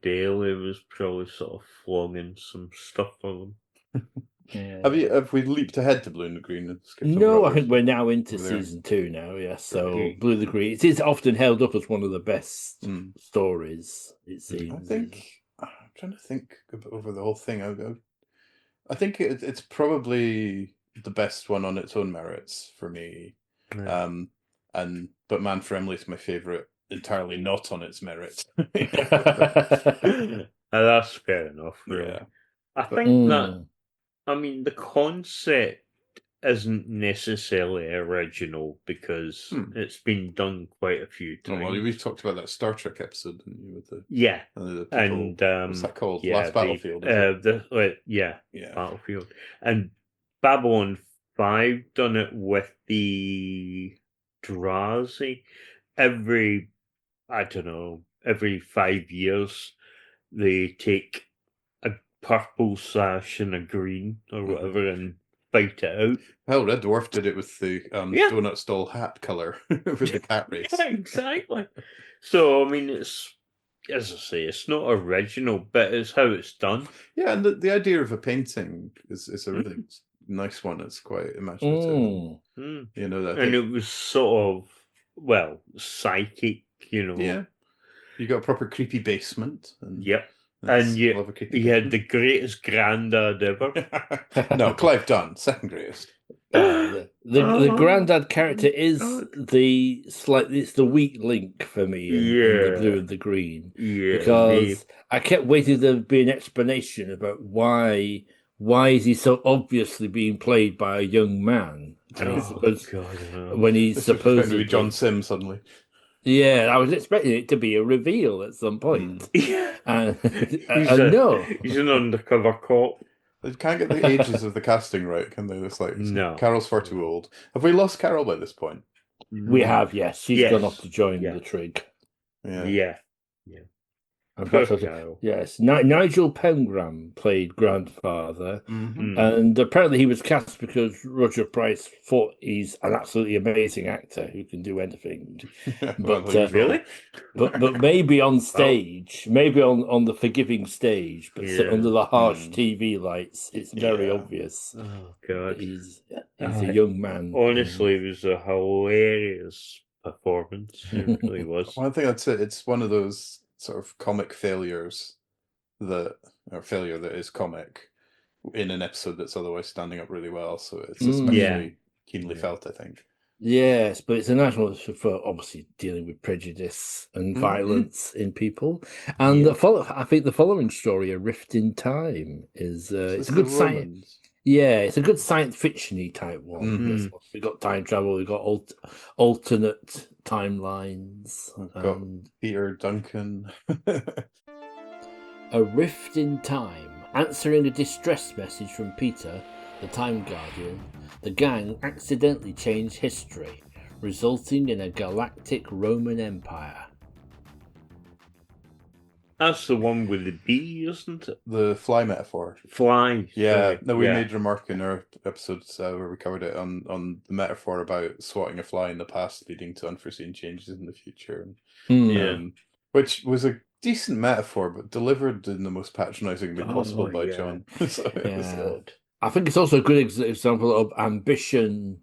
Daly was probably sort of flogging some stuff for them. Have we leaped ahead to Blue and the Green? No, I think we're now into season 2 now. Yes, so Blue and the Green. It is often held up as one of the best stories. It seems. I think I'm trying to think over the whole thing. I think it's probably the best one on its own merits for me. But Man for Emily's my favourite, entirely not on its merits. That's fair enough. Really. Yeah, I think that. I mean, the concept isn't necessarily original because it's been done quite a few times. Well, we talked about that Star Trek episode, didn't you? With the people, and what's that called? Last Battlefield. Battlefield, and Babylon 5 done it with the Drazi. Every 5 years they take a purple sash and a green or whatever and fight it out. Hell, Red Dwarf did it with the donut stall hat colour with the cat race. Exactly. So I mean, it's as I say, it's not original, but it's how it's done. Yeah, and the idea of a painting is a really nice one. It's quite imaginative. Mm. You know, And it was sort of, well, psychic, you know. Yeah. You got a proper creepy basement. And Yep. that's- And you love a creepy had basement. the greatest granddad ever. No, Clive Dunn, second greatest. The granddad character is it's the weak link for me in the blue and the green. Yeah. Because I kept waiting there to be an explanation about why is he so obviously being played by a young man? And he's supposed, when he's This was going supposed to be John Sim suddenly. Yeah, I was expecting it to be a reveal at some point. Yeah. No. He's an undercover cop. They can't get the ages of the casting right, can they? It's like, No. Carol's far too old. Have we lost Carol by this point? We have, yes. She's gone off to join the trig. Yeah. Yes, Nigel Pengram played grandfather, and apparently he was cast because Roger Price thought he's an absolutely amazing actor who can do anything. But really, but maybe on stage, maybe on the forgiving stage, but under the harsh TV lights, it's very obvious. Oh God, he's a young man. Honestly, it was a hilarious performance. It really was. Well, I think that's it. It's one of those sort of comic failures that is comic in an episode that's otherwise standing up really well. So it's especially keenly felt, I think. Yes, but it's a national for obviously dealing with prejudice and violence in people. And I think the following story, A Rift in Time, is it's a good science. Yeah, it's a good science fiction-y type one. We've got time travel, we've got alternate timelines. We've got Peter Duncan. A Rift in Time. Answering a distress message from Peter, the Time Guardian, the gang accidentally changed history, resulting in a galactic Roman Empire. That's the one with the bee, isn't it? The fly metaphor. Fly. Yeah. No, we made a remark in our episodes where we covered it on the metaphor about swatting a fly in the past leading to unforeseen changes in the future. Which was a decent metaphor, but delivered in the most patronising way possible by John. I think it's also a good example of ambition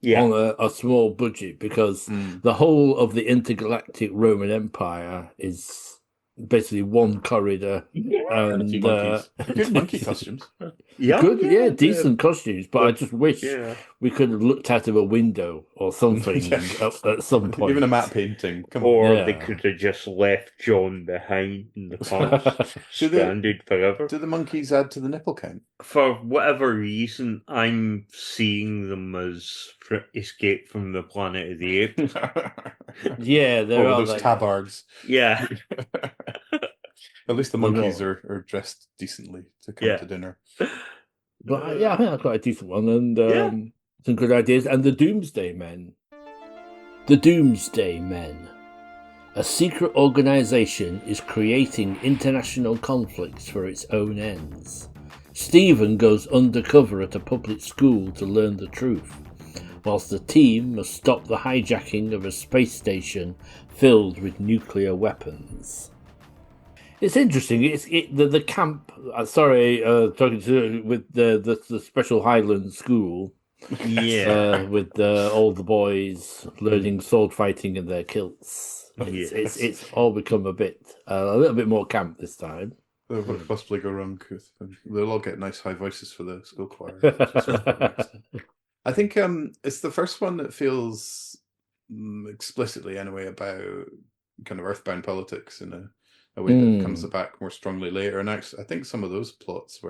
on a small budget, because the whole of the intergalactic Roman Empire is basically one corridor and good monkey costumes. Decent costumes, but I just wish we could have looked out of a window or something at some point. Even a matte painting. They could have just left John behind in the past, stranded forever. Do the monkeys add to the nipple count? For whatever reason, I'm seeing them as Escape from the Planet of the Apes. There are those tabards. Yeah. At least the monkeys are dressed decently to come to dinner. But I think that's quite a decent one, and some good ideas. And the Doomsday Men. The Doomsday Men. A secret organization is creating international conflicts for its own ends. Stephen goes undercover at a public school to learn the truth, whilst the team must stop the hijacking of a space station filled with nuclear weapons. It's interesting. The camp. Talking with the Special Highland School. With all the boys learning sword fighting in their kilts. It's all become a little bit more camp this time. What could possibly go wrong? They'll all get nice high voices for the school choir. I think it's the first one that feels explicitly, anyway, about kind of earthbound politics in a way that comes back more strongly later. And actually, I think some of those plots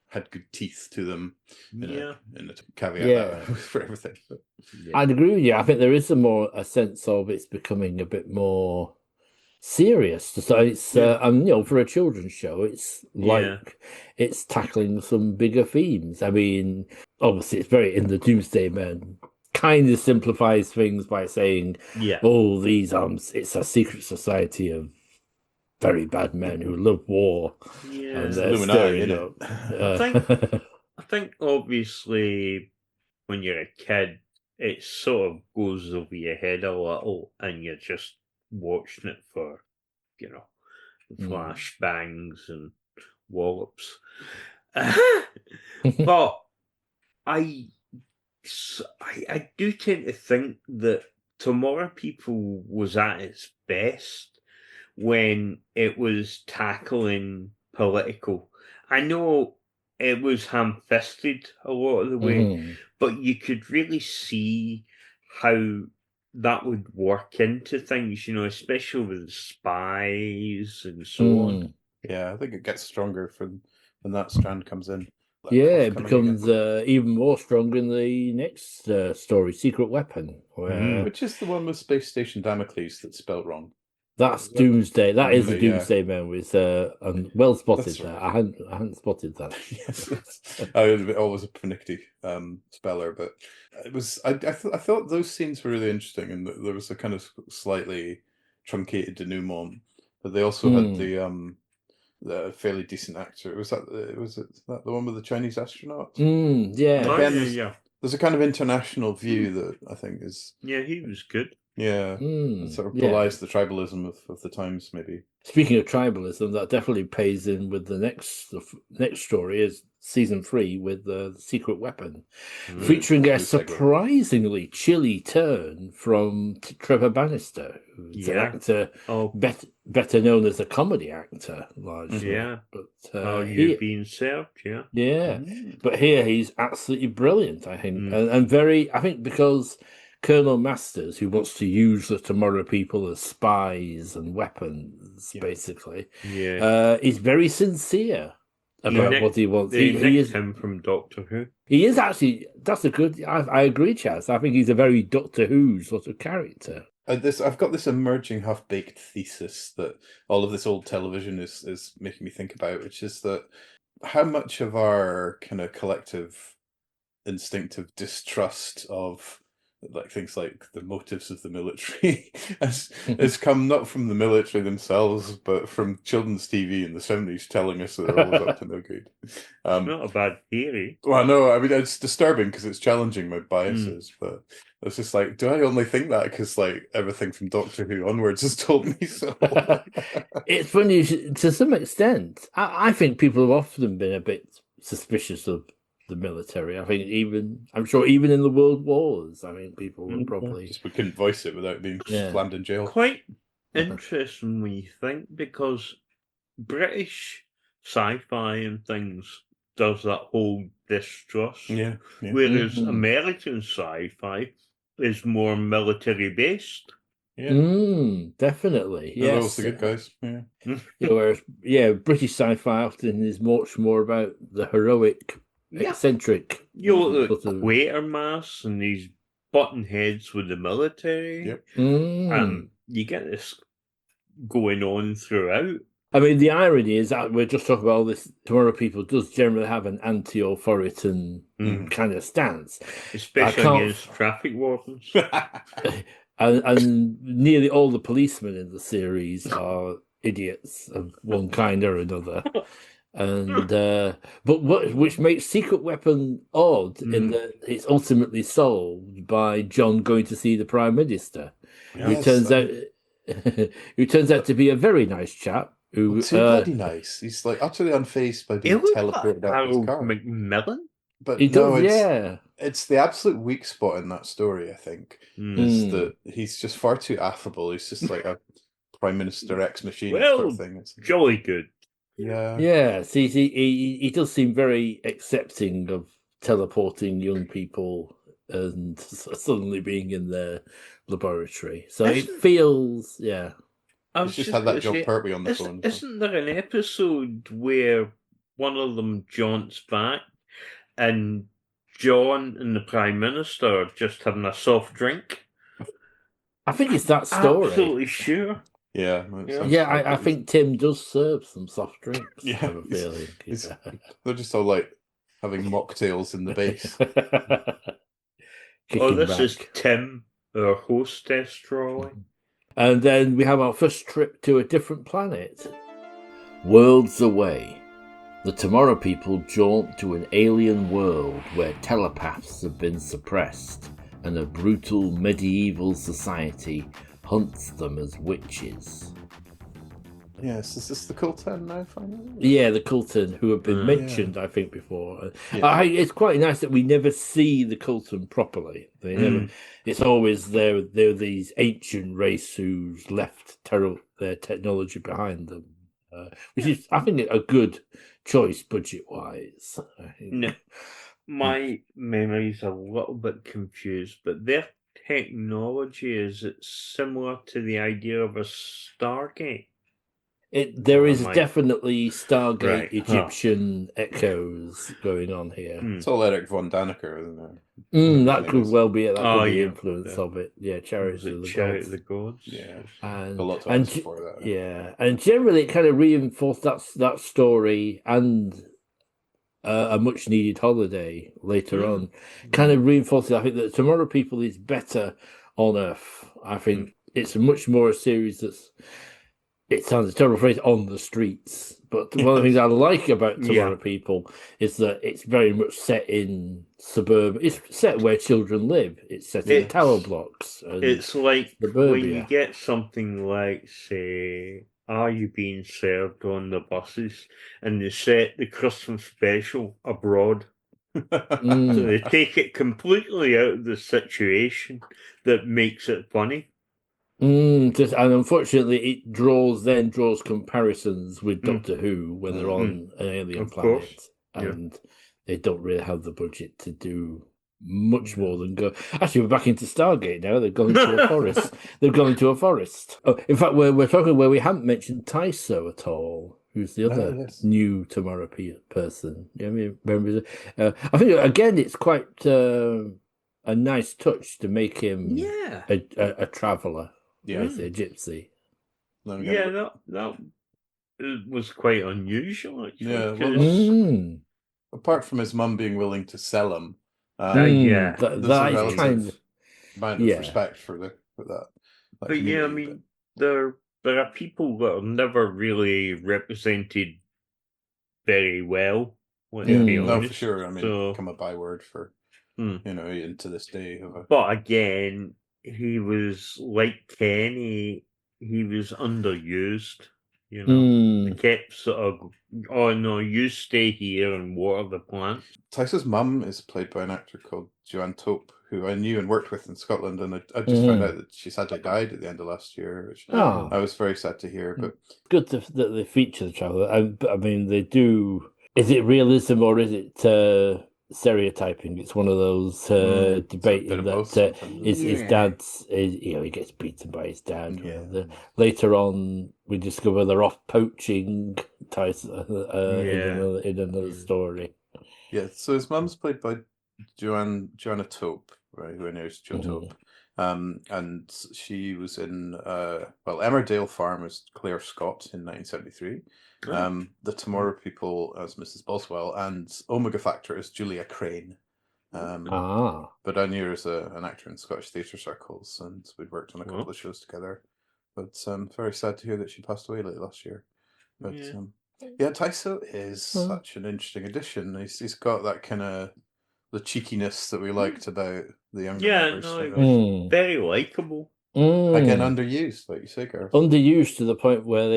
had good teeth to them. In a caveat for everything. I'd agree with you. I think there is a sense of it's becoming a bit more serious. So it's for a children's show, it's like it's tackling some bigger themes. I mean, obviously, it's very in the Doomsday Men. Kind of simplifies things by saying, it's a secret society of very bad men who love war. And they're stirring up. I think obviously when you're a kid, it sort of goes over your head a little, and you're just watching it for, flashbangs and wallops. But I do tend to think that Tomorrow People was at its best when it was tackling political. I know it was ham-fisted a lot of the way, but you could really see how that would work into things, especially with spies and so on. Yeah, I think it gets stronger when that strand comes in. It becomes even more strong in the next story, Secret Weapon, which is the one with Space Station Damocles that's spelled wrong. That's Doomsday. That is the Doomsday Man with well spotted there. I hadn't spotted that. Yes, I was always a pernickety speller, but it was. I thought those scenes were really interesting, and there was a kind of slightly truncated denouement, but they also had the fairly decent actor. Was that the one with the Chinese astronaut? Yeah. And again, there's a kind of international view that I think is. Yeah, he was good. Yeah, sort of belies the tribalism of the times, maybe. Speaking of tribalism, that definitely pays in with the next story is season 3 with the Secret Weapon, featuring a surprisingly chilly turn from Trevor Bannister, who's an actor better known as a comedy actor, largely. Yeah, but you've been served, but here he's absolutely brilliant, I think, and very, I think, because Colonel Masters, who wants to use the Tomorrow People as spies and weapons, basically, is very sincere about what he wants. He is him from Doctor Who. He is actually. That's a good. I agree, Chaz. I think he's a very Doctor Who sort of character. I've got this emerging half-baked thesis that all of this old television is making me think about, which is that how much of our kind of collective instinctive distrust of things like the motives of the military has come not from the military themselves, but from children's TV in the 70s telling us that they're always up to no good. Not a bad theory. Well, no, I mean, it's disturbing because it's challenging my biases, but it's just like, do I only think that because everything from Doctor Who onwards has told me so? It's funny, to some extent. I think people have often been a bit suspicious of the military. I think I'm sure even in the World Wars, I mean, people were probably we couldn't voice it without being slammed in jail. Quite interesting when you think, because British sci-fi and things does that whole distrust, whereas American sci-fi is more military based. Definitely. Yes, those the good guys. Whereas British sci-fi often is much more about the heroic, eccentric. You look at Quatermass and these button heads with the military. You get this going on throughout. I mean, the irony is that we're just talking about all this. Tomorrow People does generally have an anti-authoritarian kind of stance, especially against traffic wardens. and nearly all the policemen in the series are idiots of one kind or another. And but which makes Secret Weapon odd in that it's ultimately solved by John going to see the Prime Minister, who turns out to be a very nice chap. Too bloody nice. He's utterly unfazed by being teleported out of his car. Macmillan? But it's the absolute weak spot in that story, I think, is that he's just far too affable. He's just like a Prime Minister ex machina sort of thing. It's jolly good. Yeah. See, he does seem very accepting of teleporting young people and suddenly being in their laboratory. So it feels, He's just had that John Pertwee on the phone. Isn't there an episode where one of them jaunts back and John and the Prime Minister are just having a soft drink? I think it's that story. Absolutely sure. Yeah, I think Tim does serve some soft drinks. Yeah, I have a feeling. They're just all having mocktails in the base. This is Tim, our hostess trolley. And then we have our first trip to a different planet. Worlds away, the Tomorrow People jaunt to an alien world where telepaths have been suppressed and a brutal medieval society hunts them as witches. Yes, is this the Kultan now, finally? Yeah, the Kultan, who have been Mm. mentioned, I think, before. Yeah. It's quite nice that we never see the Kultan properly. They never. It's always they're these ancient race who's left their technology behind them, which is, I think, a good choice budget-wise. No, my memory's a little bit confused, but their technology, is it similar to the idea of a Stargate? There Or is am I- definitely Stargate Right, huh. Egyptian echoes going on here. Mm. It's all Eric von Daniker, isn't it? That Everything could is. well be it. That Oh, could be the yeah, influence the- of it. Yeah, Chariots Was of it the Chariot Gods. of the Gods? Yeah. And A lot to and answer for that. yeah, and generally it kind of reinforced that story and a much needed holiday later on. Kind of reinforces. I think that Tomorrow People is better on Earth. I think it's much more a series that's. It sounds a terrible phrase, on the streets. But one of the things I like about Tomorrow People is that it's very much set in suburban. It's set where children live. It's set in tower blocks. And It's like suburbia. when you get something like, say, Are You Being Served on the buses, and they set the Christmas special abroad. So they take it completely out of the situation that makes it funny. And unfortunately, it draws comparisons with Doctor Who when they're on an alien Of planet, course. and they don't really have the budget to do much more than go. Actually, we're back into Stargate now. They've gone into a forest. They've gone into a forest. Oh, in fact, we're talking where we haven't mentioned Tyso at all. Who's the other new Tomorrow person? I mean, remember? I think again, it's quite a nice touch to make him a traveller. Yeah, As a gypsy. That was quite unusual, actually. Yeah, Well, apart from his mum being willing to sell him, that there's is kind of amount of respect for that. But yeah, I mean, there are people that are never really represented very well. Let's be honest. No, for sure. I mean, become a byword for even to this day. But again, he was like Kenny. He was underused. He kept sort of, oh no, you stay here and water the plants. Tyso's mum is played by an actor called Jaunt, who I knew and worked with in Scotland, and I just found out that she sadly died at the end of last year, which I was very sad to hear. But good that they feature the traveller. I mean, they do. Is it realism or is it stereotyping? It's one of those debating that his dad's. He gets beaten by his dad. Later on, we discover they're off poaching Tyson in another story. Yeah, so his mum's played by Joanna Tope, right? Who I know is Jo Tope. And she was in Emmerdale Farm as Claire Scott in 1973. The Tomorrow People as Mrs. Boswell, and Omega Factor as Julia Crane. But I knew her as an actor in Scottish theatre circles, and we'd worked on a couple of shows together. But very sad to hear that she passed away late last year. But Tyso is such an interesting addition. He's got that kind of the cheekiness that we liked about the younger members. It was very likable. Again, underused, like you say, Gareth. Underused to the point where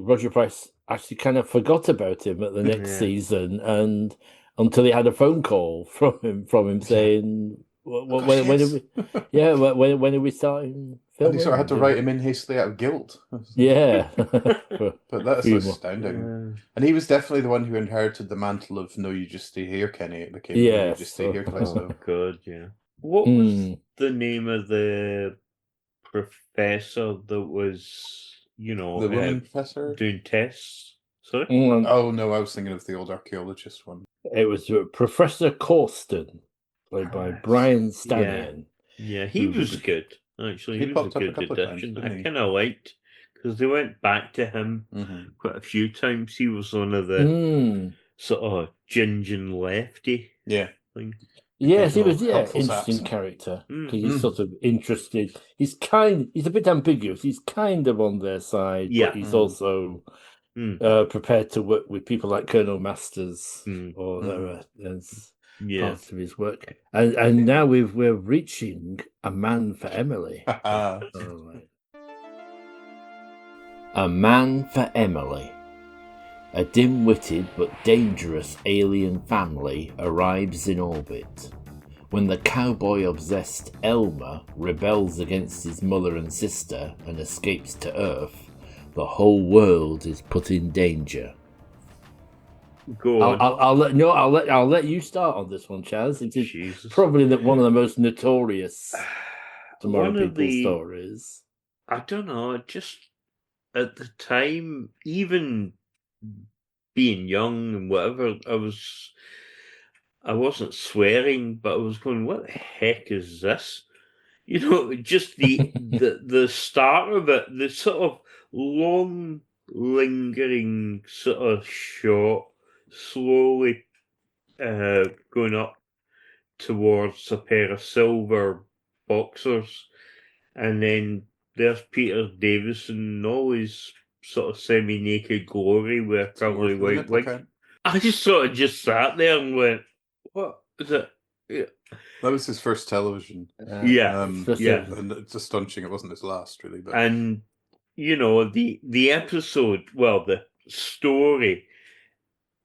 Roger Price actually kind of forgot about him at the next season, and until he had a phone call from him saying, "When are we starting?" And he sort of had to write him in hastily out of guilt. Yeah. But that's astounding. And he was definitely the one who inherited the mantle of "No, you just stay here, Kenny." It became "No, you just stay here, Tyso." Good, yeah. What was the name of the professor that was, the woman professor doing tests? Sorry? Oh no, I was thinking of the old archaeologist one. It was Professor Corsten, played by Brian Stanion. Yeah, he was good. Actually, he was a good addition. I kind of liked, because they went back to him quite a few times. He was one of the sort of gingin lefty. Thing. Yes, he was interesting character. He's sort of interested. He's a bit ambiguous. He's kind of on their side, but he's also prepared to work with people like Colonel Masters or as parts of his work. And now we're reaching A Man for Emily. A Man for Emily. A dim-witted but dangerous alien family arrives in orbit. When the cowboy-obsessed Elmer rebels against his mother and sister and escapes to Earth, the whole world is put in danger. Go on. I'll let you start on this one, Chaz. It is Jesus. probably one of the most notorious Tomorrow One of People the- stories. I don't know, just at the time, even being young and whatever, I wasn't swearing, but I was going, what the heck is this? You know, just the start of it, the sort of long, lingering sort of shot, slowly going up towards a pair of silver boxers, and then there's Peter Davison in all his sort of semi-naked glory with a curly white wig. I just sort of just sat there and went, what is it? Yeah. That was his first television. Yeah. Yeah. And it's astonishing it wasn't his last, really. But And, you know, the episode, well, the story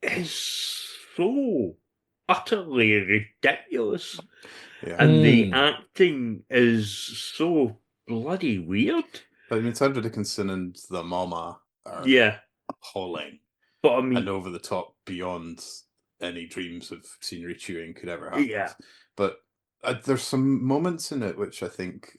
is so utterly ridiculous. yeah. And the acting is so bloody weird. But I mean, Sandra Dickinson and the Mama are appalling. But I mean, and over the top beyond any dreams of scenery chewing could ever happen. Yeah. But there's some moments in it which I think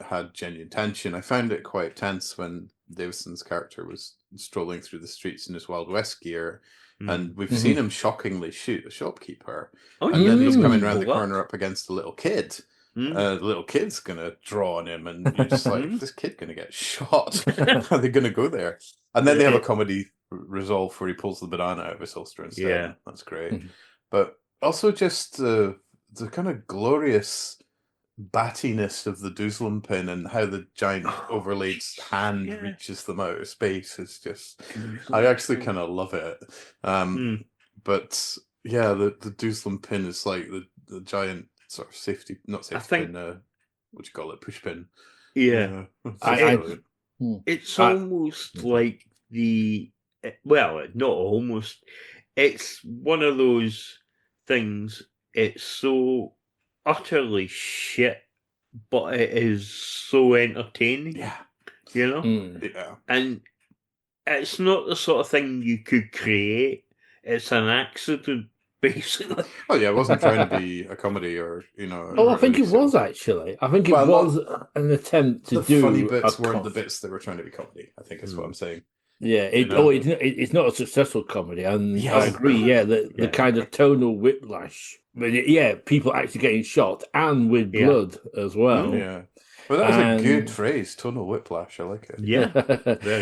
had genuine tension. I found it quite tense when Davison's character was strolling through the streets in his Wild West gear, and we've seen him shockingly shoot a shopkeeper, and then he's coming around the corner up against a little kid. The little kid's gonna draw on him, and you're just like, is this kid gonna get shot? Are they gonna go there? And then they have a comedy resolve where he pulls the banana out of his holster instead. Yeah. That's great. But also just the kind of glorious battiness of the Doozlem pin and how the giant overlaid hand reaches them out of space is just, I actually kind of love it. But yeah, the Doozlem pin is like the giant sort of safety, not safety pin, what do you call it, push pin. Yeah. It's almost like not almost, it's one of those things, it's so utterly shit, but it is so entertaining. Yeah. You know? Yeah. And it's not the sort of thing you could create. It's an accident, basically. Oh yeah, it wasn't trying to be a comedy or, you know. Oh, I think it was actually. I think it was an attempt to do. The funny bits weren't the bits that were trying to be comedy, I think is what I'm saying. Yeah, it's not a successful comedy, and I agree. Yeah, the kind of tonal whiplash, but people actually getting shot and with blood as well. Yeah, well, that was a good phrase, tonal whiplash. I like it. Yeah,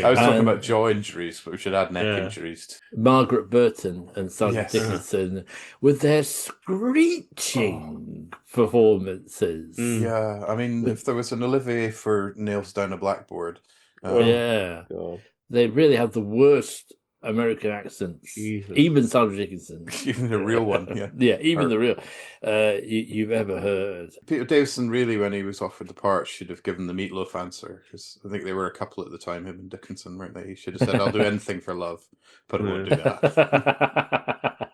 I was talking about jaw injuries, but we should add neck injuries. Margaret Burton and Sandra Dickinson with their screeching performances. Yeah, I mean, if there was an Olivier for Nails Down a Blackboard, God. They really have the worst American accents. Jesus. Even Sandra Dickinson. Even the real one, the real you've ever heard. Peter Davison really, when he was offered the part, should have given the Meatloaf answer, because I think they were a couple at the time, him and Dickinson, weren't they? He should have said, I'll do anything for love, but I won't do that.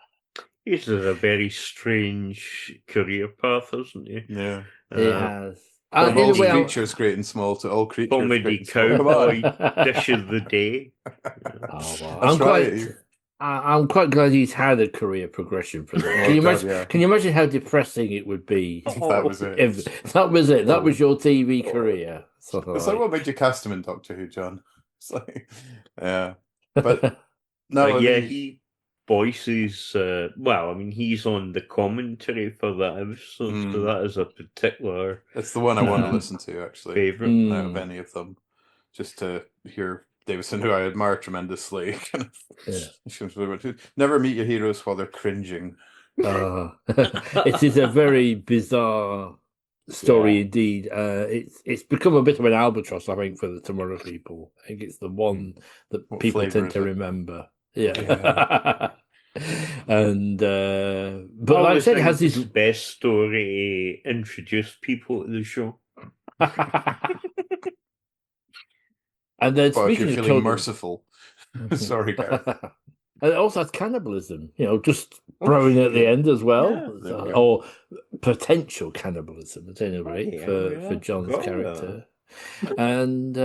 He's had a very strange career path, hasn't he? Yeah. He has. From all creatures great and small to all creatures comedy cowboy dish of the day. I'm quite glad he's had a career progression for that. Can you imagine how depressing it would be? That was it. If that was it. That was your TV career. It's like, what made you cast him in Doctor Who, John? It's like, yeah, but no, he voices. He's on the commentary for that episode, so that is a particular. It's the one I want to listen to, actually. Favorite out of any of them, just to hear Davison, who I admire tremendously. Never meet your heroes while they're cringing. It is a very bizarre story indeed. It's become a bit of an albatross, I think, for the Tomorrow People. I think it's the one that people tend to remember. Yeah. And but like I said, it has this best story to introduce people to the show. And then Well, if speaking you're of feeling children, merciful. Sorry, Gareth. and it also has cannibalism, just throwing at the end as well, there we go. or potential cannibalism at any rate yeah, for John's got character, and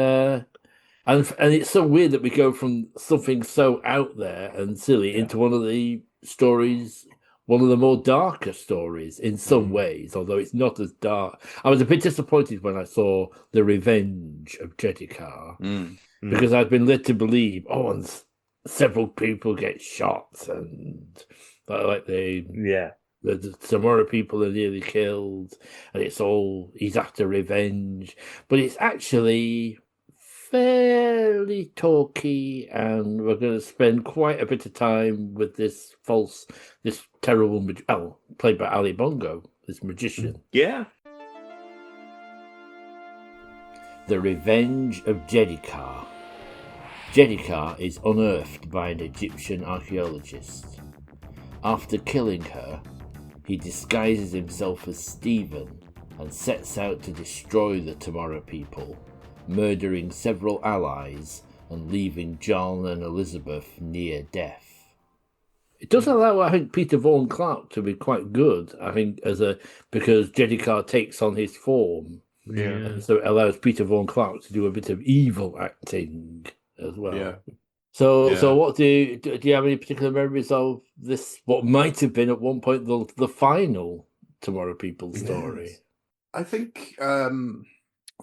it's so weird that we go from something so out there and silly into one of the stories, one of the more darker stories in some ways, although it's not as dark. I was a bit disappointed when I saw The Revenge of Jedikar, because I'd been led to believe, and several people get shot, and like the Samora people are nearly killed, and he's after revenge. But it's actually fairly talky, and we're going to spend quite a bit of time with this terrible, played by Ali Bongo, this magician. Yeah. The Revenge of Jedikar. Jedikar is unearthed by an Egyptian archaeologist. After killing her, he disguises himself as Stephen and sets out to destroy the Tomorrow people, murdering several allies and leaving John and Elizabeth near death. It does allow, I think, Peter Vaughan Clark to be quite good, I think, because Jedikar takes on his form. Yeah. And so it allows Peter Vaughan Clark to do a bit of evil acting as well. Yeah. So what do you have any particular memories of this? What might have been at one point the final Tomorrow People story? Yes. I think I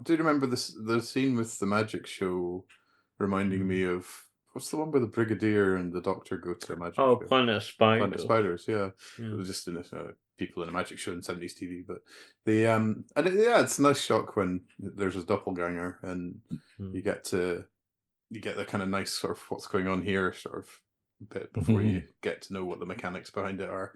do remember the scene with the magic show reminding me of what's the one where the Brigadier and the Doctor go to a magic show? Planet of Spiders. Planet of Spiders, yeah. It was just in people in a magic show in 70s TV, but it's a nice shock when there's a doppelganger and you get the kind of nice sort of what's going on here sort of bit before you get to know what the mechanics behind it are.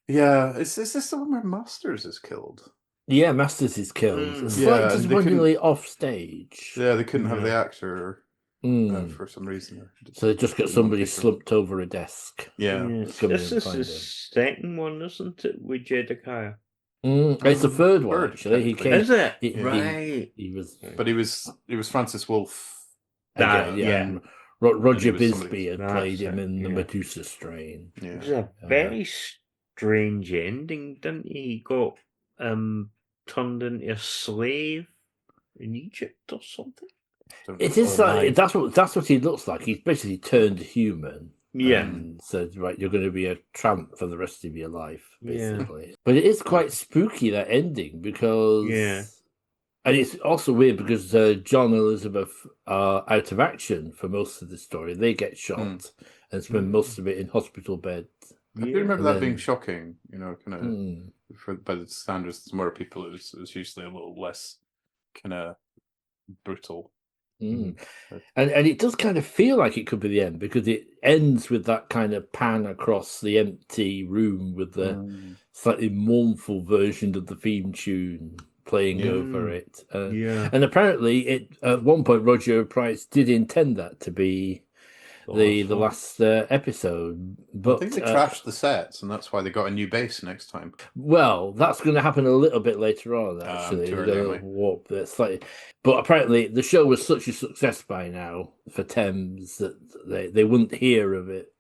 Yeah, is this the one where Masters is killed? Yeah, Masters is killed. Slightly disappointingly off stage. Yeah, they couldn't have the actor for some reason. So they just got somebody slumped over a desk. Yeah. This is the second one, isn't it, with Jedikar? It's the third one, actually. He came. Is it? Right. He was. But he was Francis Wolff. Again, Roger Bisbee had played him in the Medusa strain. Yeah. It was a very strange ending, didn't he? He got turned into a slave in Egypt or something. It is that's what he looks like. He's basically turned human. Yeah. And said, right, you're going to be a tramp for the rest of your life, basically. Yeah. But it is quite spooky, that ending, because... Yeah. And it's also weird because John and Elizabeth are out of action for most of the story. They get shot and spend most of it in hospital beds. I do remember that being shocking, kind of, by the standards of more people, it was usually a little less kind of brutal. And it does kind of feel like it could be the end, because it ends with that kind of pan across the empty room with the slightly mournful version of the theme tune playing over it. And apparently, at one point, Roger Price did intend that to be the last episode. But I think they trashed the sets, and that's why they got a new base next time. Well, that's going to happen a little bit later on, actually. They're going to warp it slightly. But apparently, the show was such a success by now for Thames that they wouldn't hear of it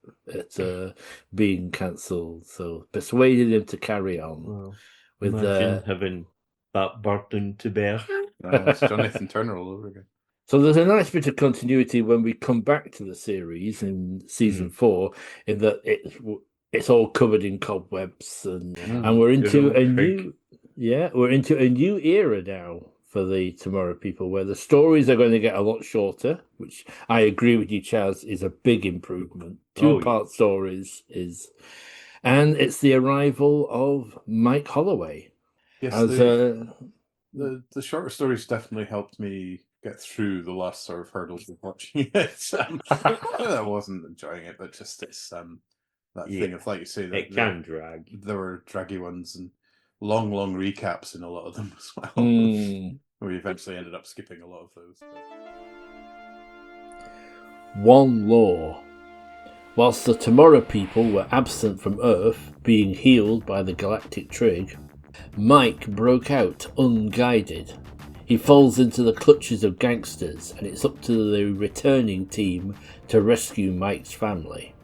being cancelled. So persuaded him to carry on. Well, with having that burden to bear. It's Jonathan Turner all over again. So there's a nice bit of continuity when we come back to the series in season 4, in that it's all covered in cobwebs, and we're into a new era now for the Tomorrow People, where the stories are going to get a lot shorter, which I agree with you, Chaz, is a big improvement. 2-part stories and it's the arrival of Mike Holloway. Yes, the shorter stories definitely helped me get through the last sort of hurdles of watching it. I wasn't enjoying it, but just it's that thing of, like you say, that it can drag. There were draggy ones and long recaps in a lot of them as well. We eventually ended up skipping a lot of those. One law. Whilst the Tomorrow People were absent from Earth, being healed by the galactic trig, Mike broke out unguided. He falls into the clutches of gangsters, and it's up to the returning team to rescue Mike's family.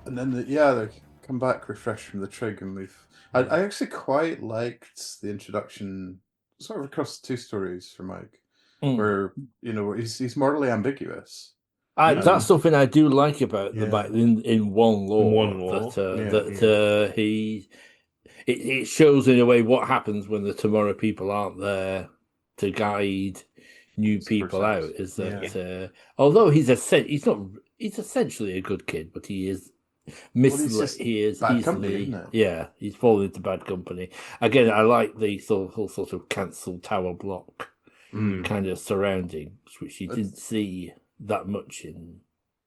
And then they come back refreshed from the trig, and I actually quite liked the introduction, sort of across the two stories for Mike, where where he's morally ambiguous. That's something I do like about the Mike in One Law. One Law, It shows in a way what happens when the Tomorrow people aren't there to guide new people out. Is that although he's essentially a good kid, but he is he is bad easily company, isn't it? He's fallen into bad company. Again, I like the whole sort of cancel tower block kind of surroundings, which you didn't see that much on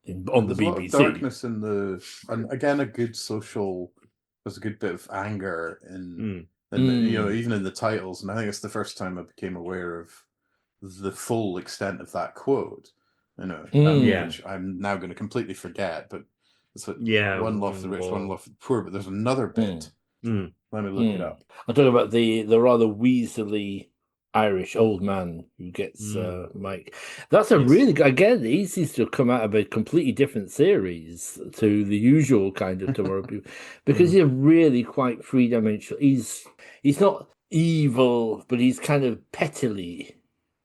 the BBC. There's a lot of darkness and again there's a good bit of anger in even in the titles, and I think it's the first time I became aware of the full extent of that quote. Which I'm now going to completely forget, but it's like one law for the rich, one law for the poor. But there's another bit. Let me look it up. I'm talking about the rather weaselly Irish old man who gets Mike. That's a really good. Again, he seems to have come out of a completely different series to the usual kind of Tomorrow people, because he's really quite three-dimensional. He's not evil, but he's kind of pettily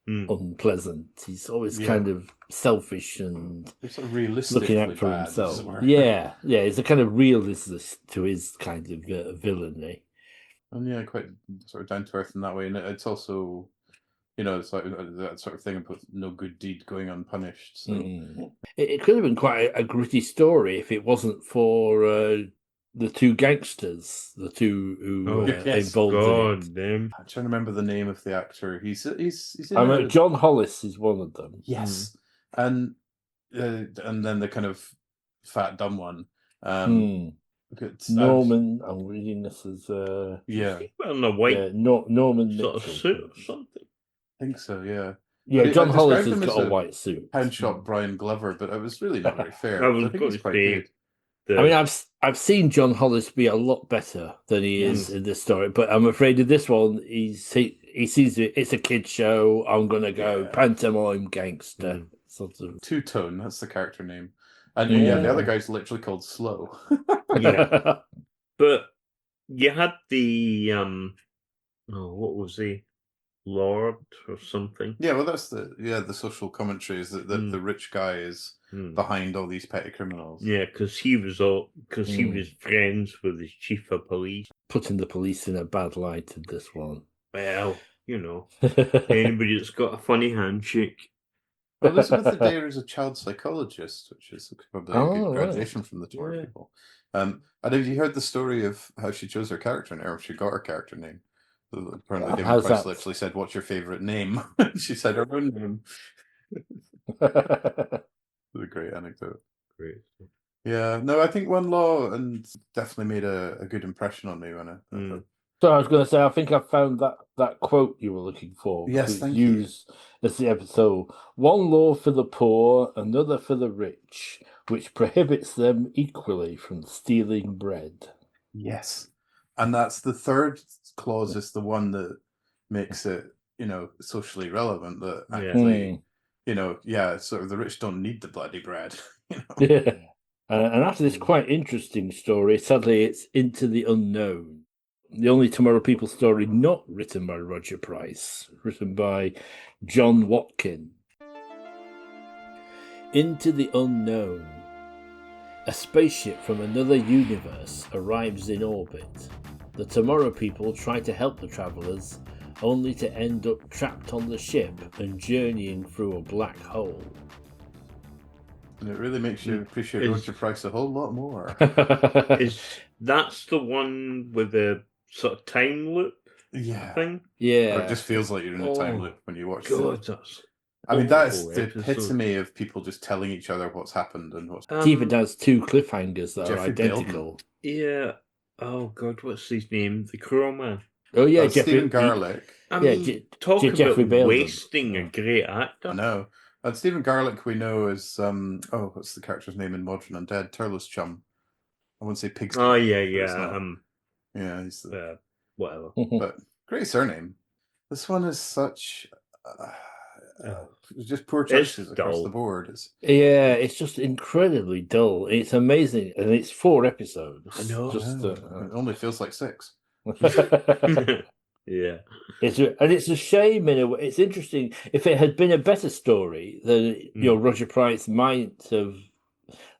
unpleasant. He's always kind of selfish and sort of realistically looking out for himself. He's a kind of realist to his kind of villainy. And quite sort of down to earth in that way. And it's also, it's like that sort of thing about no good deed going unpunished. So. It could have been quite a gritty story if it wasn't for the two gangsters, the two who involved in it. I'm trying to remember the name of the actor. He's John Hollis is one of them. Yes, and then the kind of fat dumb one. Norman, I'm reading this as wearing a white Norman sort of Mitchell. suit or something. I think so, yeah. Yeah, John Hollis has got a white suit. Pound shop Brian Glover, but it was really not very fair. I think he's quite good. I mean, I've seen John Hollis be a lot better than he is in this story, but I'm afraid in this one he sees it's a kid show. I'm gonna go pantomime gangster, sort of two-tone. That's the character name, and the other guy's literally called Slow. But you had the what was he? Lord or something. Yeah, well, that's the social commentary is that the rich guy is behind all these petty criminals. Yeah, because he was friends with his chief of police, putting the police in a bad light in this one. Well, anybody that's got a funny handshake. Well, Elizabeth Adair is a child psychologist, which is probably a good graduation from the Tomorrow people. And have you heard the story of how she chose her character name, or she got her character name? Apparently, David Price literally said, "What's your favourite name?" She said her own name. It's a great anecdote. Great. Yeah, no, I think One Law and definitely made a good impression on me when I. So I was going to say, I think I found that quote you were looking for. Yes, thank you. Used as the episode. One law for the poor, another for the rich, which prohibits them equally from stealing bread. Yes, and that's the third clause is the one that makes it, socially relevant. That actually, sort of the rich don't need the bloody bread. Yeah, and after this quite interesting story, sadly, it's Into the Unknown. The only Tomorrow People story not written by Roger Price, written by John Watkin. Into the Unknown. A spaceship from another universe arrives in orbit. The Tomorrow People try to help the travellers, only to end up trapped on the ship and journeying through a black hole. And it really makes you appreciate Roger Price a whole lot more. That's the one with the sort of time loop thing? Yeah. Or it just feels like you're in a time loop when you watch it. That's I mean, that's the epitome of people just telling each other what's happened and what's. It even has two cliffhangers that Jeffrey are identical. Billman. Yeah. Oh God, what's his name? The Crow Man. Oh yeah, Stephen Garlick. Talk about Jeffrey Billman. wasting a great actor. I know. And Stephen Garlick we know as what's the character's name in Modern Undead? Turlo's chum. I wouldn't say Pigskin. Oh yeah. He's whatever. But great surname. This one is such just poor choices across dull. the board. It's just incredibly dull. It's amazing, and it's 4 episodes. I know. It only feels like 6. Yeah. It's a shame in a way. It's interesting. If it had been a better story, then Roger Price might have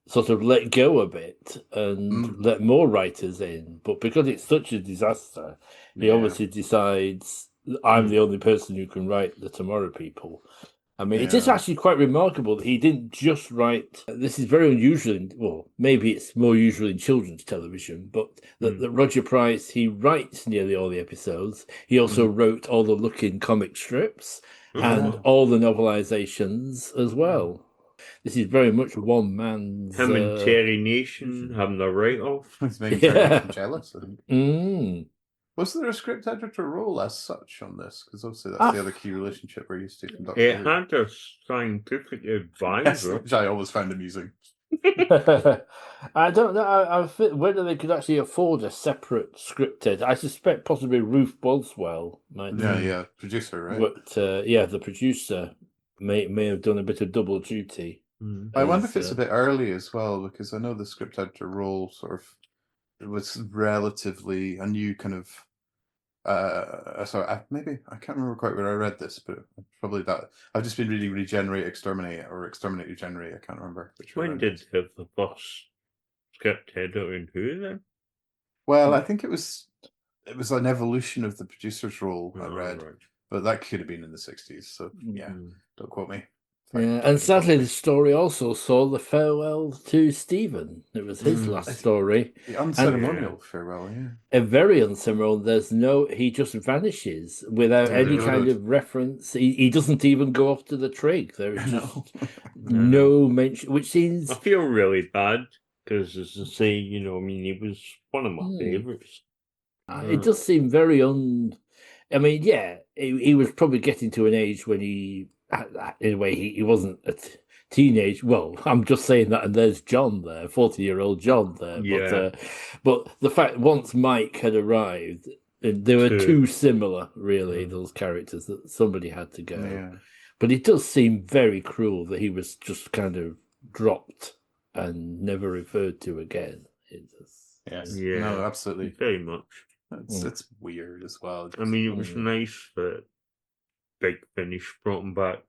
sort of let go a bit and let more writers in. But because it's such a disaster, he obviously decides I'm the only person who can write the Tomorrow People. I mean, it is actually quite remarkable that he didn't just write. This is very unusual. Well, maybe it's more usual in children's television, but that Roger Price, he writes nearly all the episodes. He also wrote all the Look-In comic strips and all the novelizations as well. This is very much one man's. Him and Terry Nation having the write-off. It's making Terry Nation jealous, I think. Was there a script editor role as such on this? Because obviously that's the other key relationship we're used to from Doctor It Who. had a scientific advisor. Which I always found amusing. I don't know I whether they could actually afford a separate script editor. I suspect possibly Ruth Boswell might. Producer, right? But the producer may have done a bit of double duty. I wonder if it's a bit early as well, because I know the script editor role it was relatively a new kind of. Maybe I can't remember quite where I read this, but probably that I've just been reading Regenerate, Exterminate, or Exterminate, Regenerate. I can't remember which. When did they have the first script editor in Who then? Well, I think it was an evolution of the producer's role. I read, but that could have been in the 60s. So don't quote me. And sadly, the story also saw the farewell to Stephen. It was his last story. The unceremonial farewell, A very unceremonial. He just vanishes without any kind of reference. He doesn't even go off to the trig. There is just no mention, which seems. I feel really bad because, as I say, he was one of my favourites. It does seem very I mean, he was probably getting to an age when in a way, he wasn't a teenage. Well, I'm just saying that, and there's John there, 40-year-old John there. Yeah. But the fact once Mike had arrived, they were too similar, really, those characters, that somebody had to go. Yeah. But it does seem very cruel that he was just kind of dropped and never referred to again. Yes. Yeah. No, absolutely. Very much. It's weird as well. I mean, it was nice that Big Finish brought him back.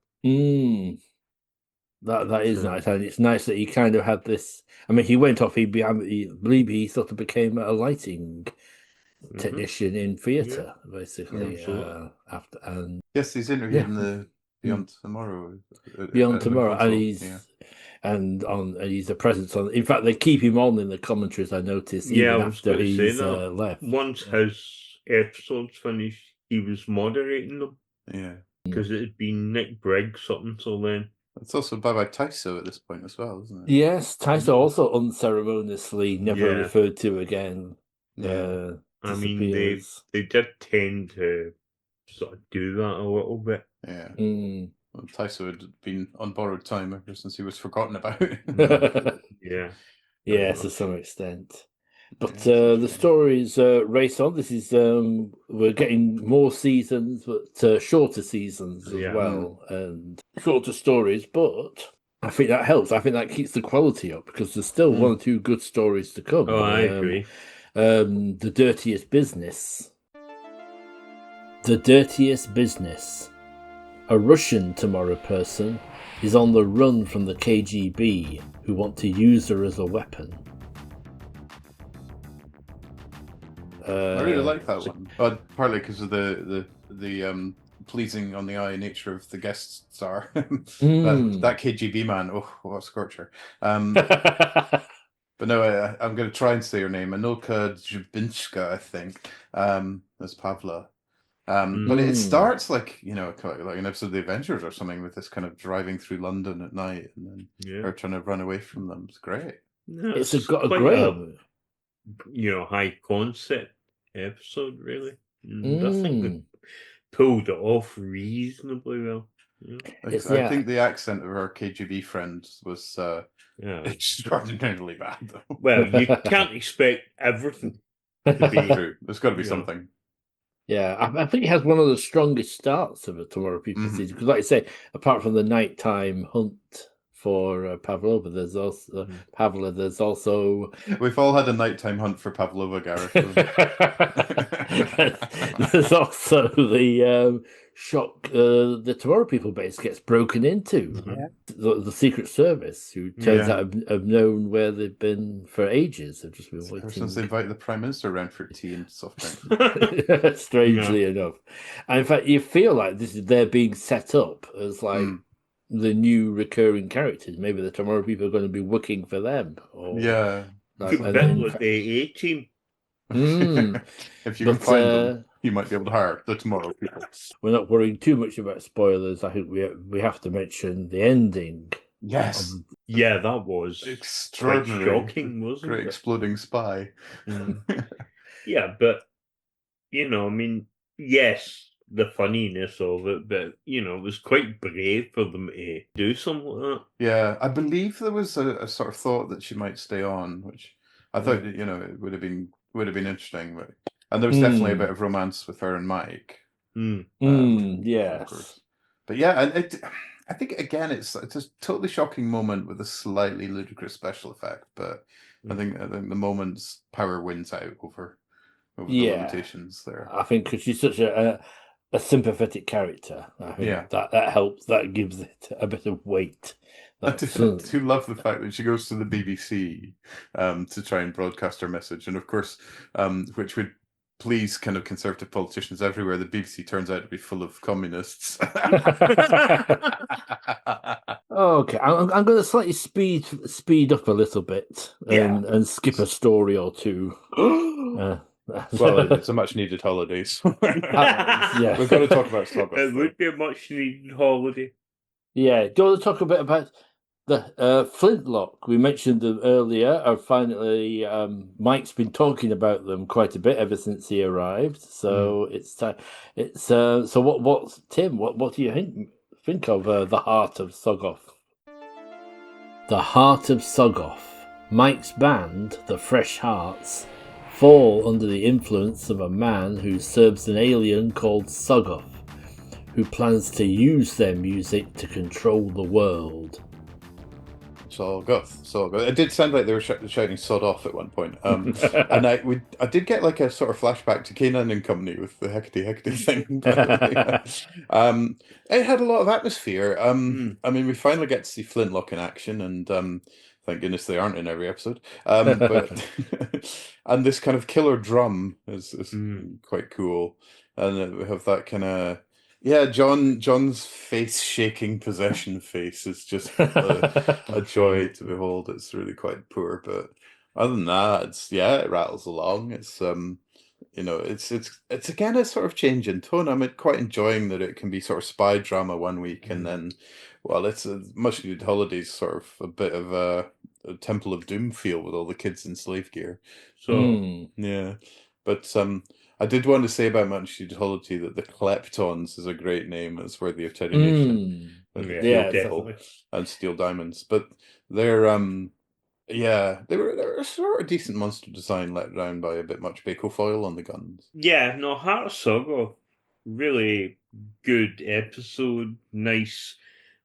That is nice, and it's nice that he kind of had this. I mean, he went off. I believe he sort of became a lighting technician in theatre, basically. After yes, he's interviewed in the Beyond Tomorrow. Beyond Tomorrow, and he's a presence on. In fact, they keep him on in the commentaries. I noticed even after he's left. Once his episodes finished, he was moderating them. Yeah. Because it had been Nick Briggs up until then. It's also bye-bye Tyso at this point as well, isn't it? Yes, Tyso also unceremoniously never referred to again. Yeah. I mean, they did tend to sort of do that a little bit. Yeah. Well, Tyso had been on borrowed time ever since he was forgotten about. Yes, to some extent. But the stories race on. This is we're getting more seasons, but shorter seasons as well, and shorter stories. But I think that helps. I think that keeps the quality up because there's still 1 or 2 good stories to come. Oh, I agree. The Dirtiest Business. The Dirtiest Business. A Russian Tomorrow person is on the run from the KGB, who want to use her as a weapon. I really like that one, but partly because of the pleasing on the eye nature of the guest star. that KGB man, what a scorcher! But no, I'm going to try and say her name, Anulka Jabinska, I think, as Pavla. But it starts like an episode of The Avengers or something, with this kind of driving through London at night and then her trying to run away from them. It's great. Yeah, it's got a great, high concept episode, really. I think they pulled it off reasonably well. I think the accent of her KGB friend was extraordinarily bad, though. Well, you can't expect everything to be true. There's got to be something. Yeah, I think it has one of the strongest starts of a Tomorrow People season because, like I say, apart from the nighttime hunt for Pavlova, there's also Pavla. There's also We've all had a nighttime hunt for Pavlova, Gareth. there's also the shock. The Tomorrow People base gets broken into. The Secret Service, who turns out have known where they've been for ages, have just been waiting. Since they invited the Prime Minister around for tea and soft drinks. Strangely enough, and in fact, you feel like they're being set up as like the new recurring characters. Maybe the Tomorrow People are going to be working for them. Or, like the A-Team. If you can find them, you might be able to hire the Tomorrow People. We're not worrying too much about spoilers. I think we have to mention the ending. Yes. That was extraordinary, shocking, wasn't great it? Exploding spy. Yeah, but I mean, yes, the funniness of it, but it was quite brave for them to do something like that. Yeah, I believe there was a sort of thought that she might stay on, which I thought it would have been interesting, and there was definitely a bit of romance with her and Mike. Yes, but yeah, and I think again it's a totally shocking moment with a slightly ludicrous special effect, but I think the moment's power wins out over the limitations there. I think because she's such a sympathetic character. I think that helps. That gives it a bit of weight. I do love the fact that she goes to the BBC to try and broadcast her message, and of course, which would please kind of conservative politicians everywhere. The BBC turns out to be full of communists. Okay, I'm going to slightly speed up a little bit and skip a story or two. Well, it's a much needed holiday. So we've got to talk about Slugger. It would be a much needed holiday. Yeah, do you want to talk a bit about the Flintlock? We mentioned them earlier. Finally, Mike's been talking about them quite a bit ever since he arrived. So it's time. So what Tim? What do you think of the Heart of Soggoth? The Heart of Soggoth. Mike's band, the Fresh Hearts, fall under the influence of a man who serves an alien called Soggoth, who plans to use their music to control the world. Soggoth. It did sound like they were shouting "sod off" at one point, and I did get like a sort of flashback to Canaan and Company with the Hecate thing. It had a lot of atmosphere. I mean, we finally get to see Flintlock in action, and thank goodness they aren't in every episode. But and this kind of killer drum is quite cool, and we have that kind of. Yeah, John's face-shaking possession face is just a joy to behold. It's really quite poor, but other than that, it rattles along. It's it's again a sort of change in tone. I'm quite enjoying that it can be sort of spy drama one week, and then, it's a much needed holidays, sort of a bit of a Temple of Doom feel with all the kids in slave gear. So but I did want to say about Much Needed Holiday that the Kleptons is a great name. It's worthy of Teddy Nation. Definitely. And Steel Diamonds. But they're they were a sort of decent monster design let down by a bit much Baco foil on the guns. Yeah, no, Heart of Soggoth, really good episode. Nice,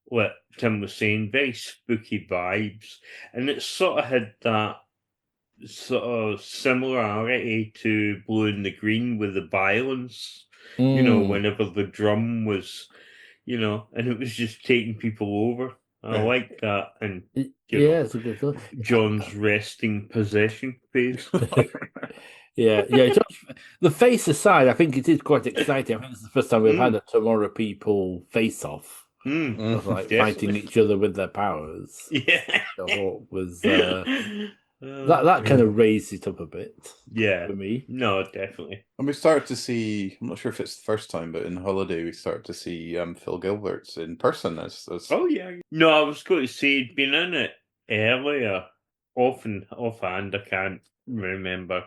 what Tim was saying, very spooky vibes. And it sort of had that sort of similarity to Blue and the Green with the violence, whenever the drum was, and it was just taking people over. I like that. And it's a good thought. John's resting possession phase. The face aside, I think it is quite exciting. I think it's the first time we've had a Tomorrow People face-off. Of fighting each other with their powers. Yeah. I thought was that kind of raised it up a bit. Yeah. For me. No, definitely. And we started to see, I'm not sure if it's the first time, but in Holiday we started to see Phil Gilbert's in person as Oh yeah. No, I was going to say he'd been in it earlier. Offhand I can't remember,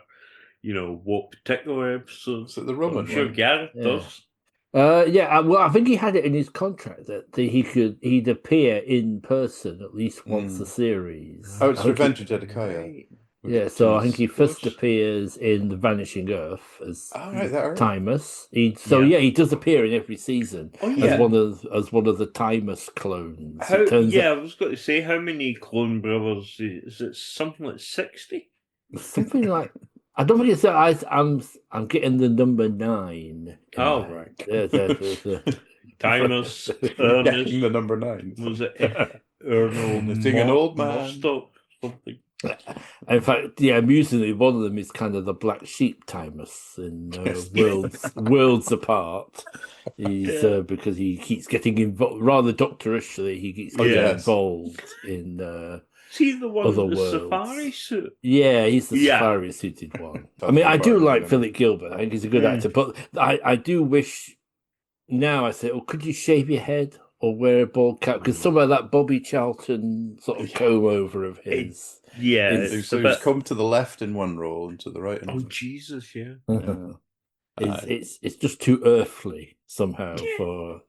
what particular episodes. Is it the Roman? I'm sure Gareth does. Well, I think he had it in his contract that he'd appear in person at least once a series. Oh, it's Revenge of Zedekiah. Yeah, so I think he first appears in The Vanishing Earth as Timus. He does appear in every season as one of the Timus clones. I was going to say, how many clone brothers is it? Something like 60? Something like, I don't think it's that. I'm getting the number 9. Oh, right. Timus, Ernest, the number 9. Was it Ernest? An old man. Something. In fact, amusingly, one of them is kind of the black sheep Timus in Worlds Apart. He's because he keeps getting involved, rather doctorishly. He keeps getting involved in. Is he the one with the safari suit? Yeah, he's the safari suited one. I mean, I do like Philip Gilbert. I think he's a good actor, but I do wish. Now I say, could you shave your head or wear a bald cap? Because some of that Bobby Charlton sort of comb over of his. So he's come to the left in one role and to the right. Oh, Jesus, yeah. It's just too earthly somehow for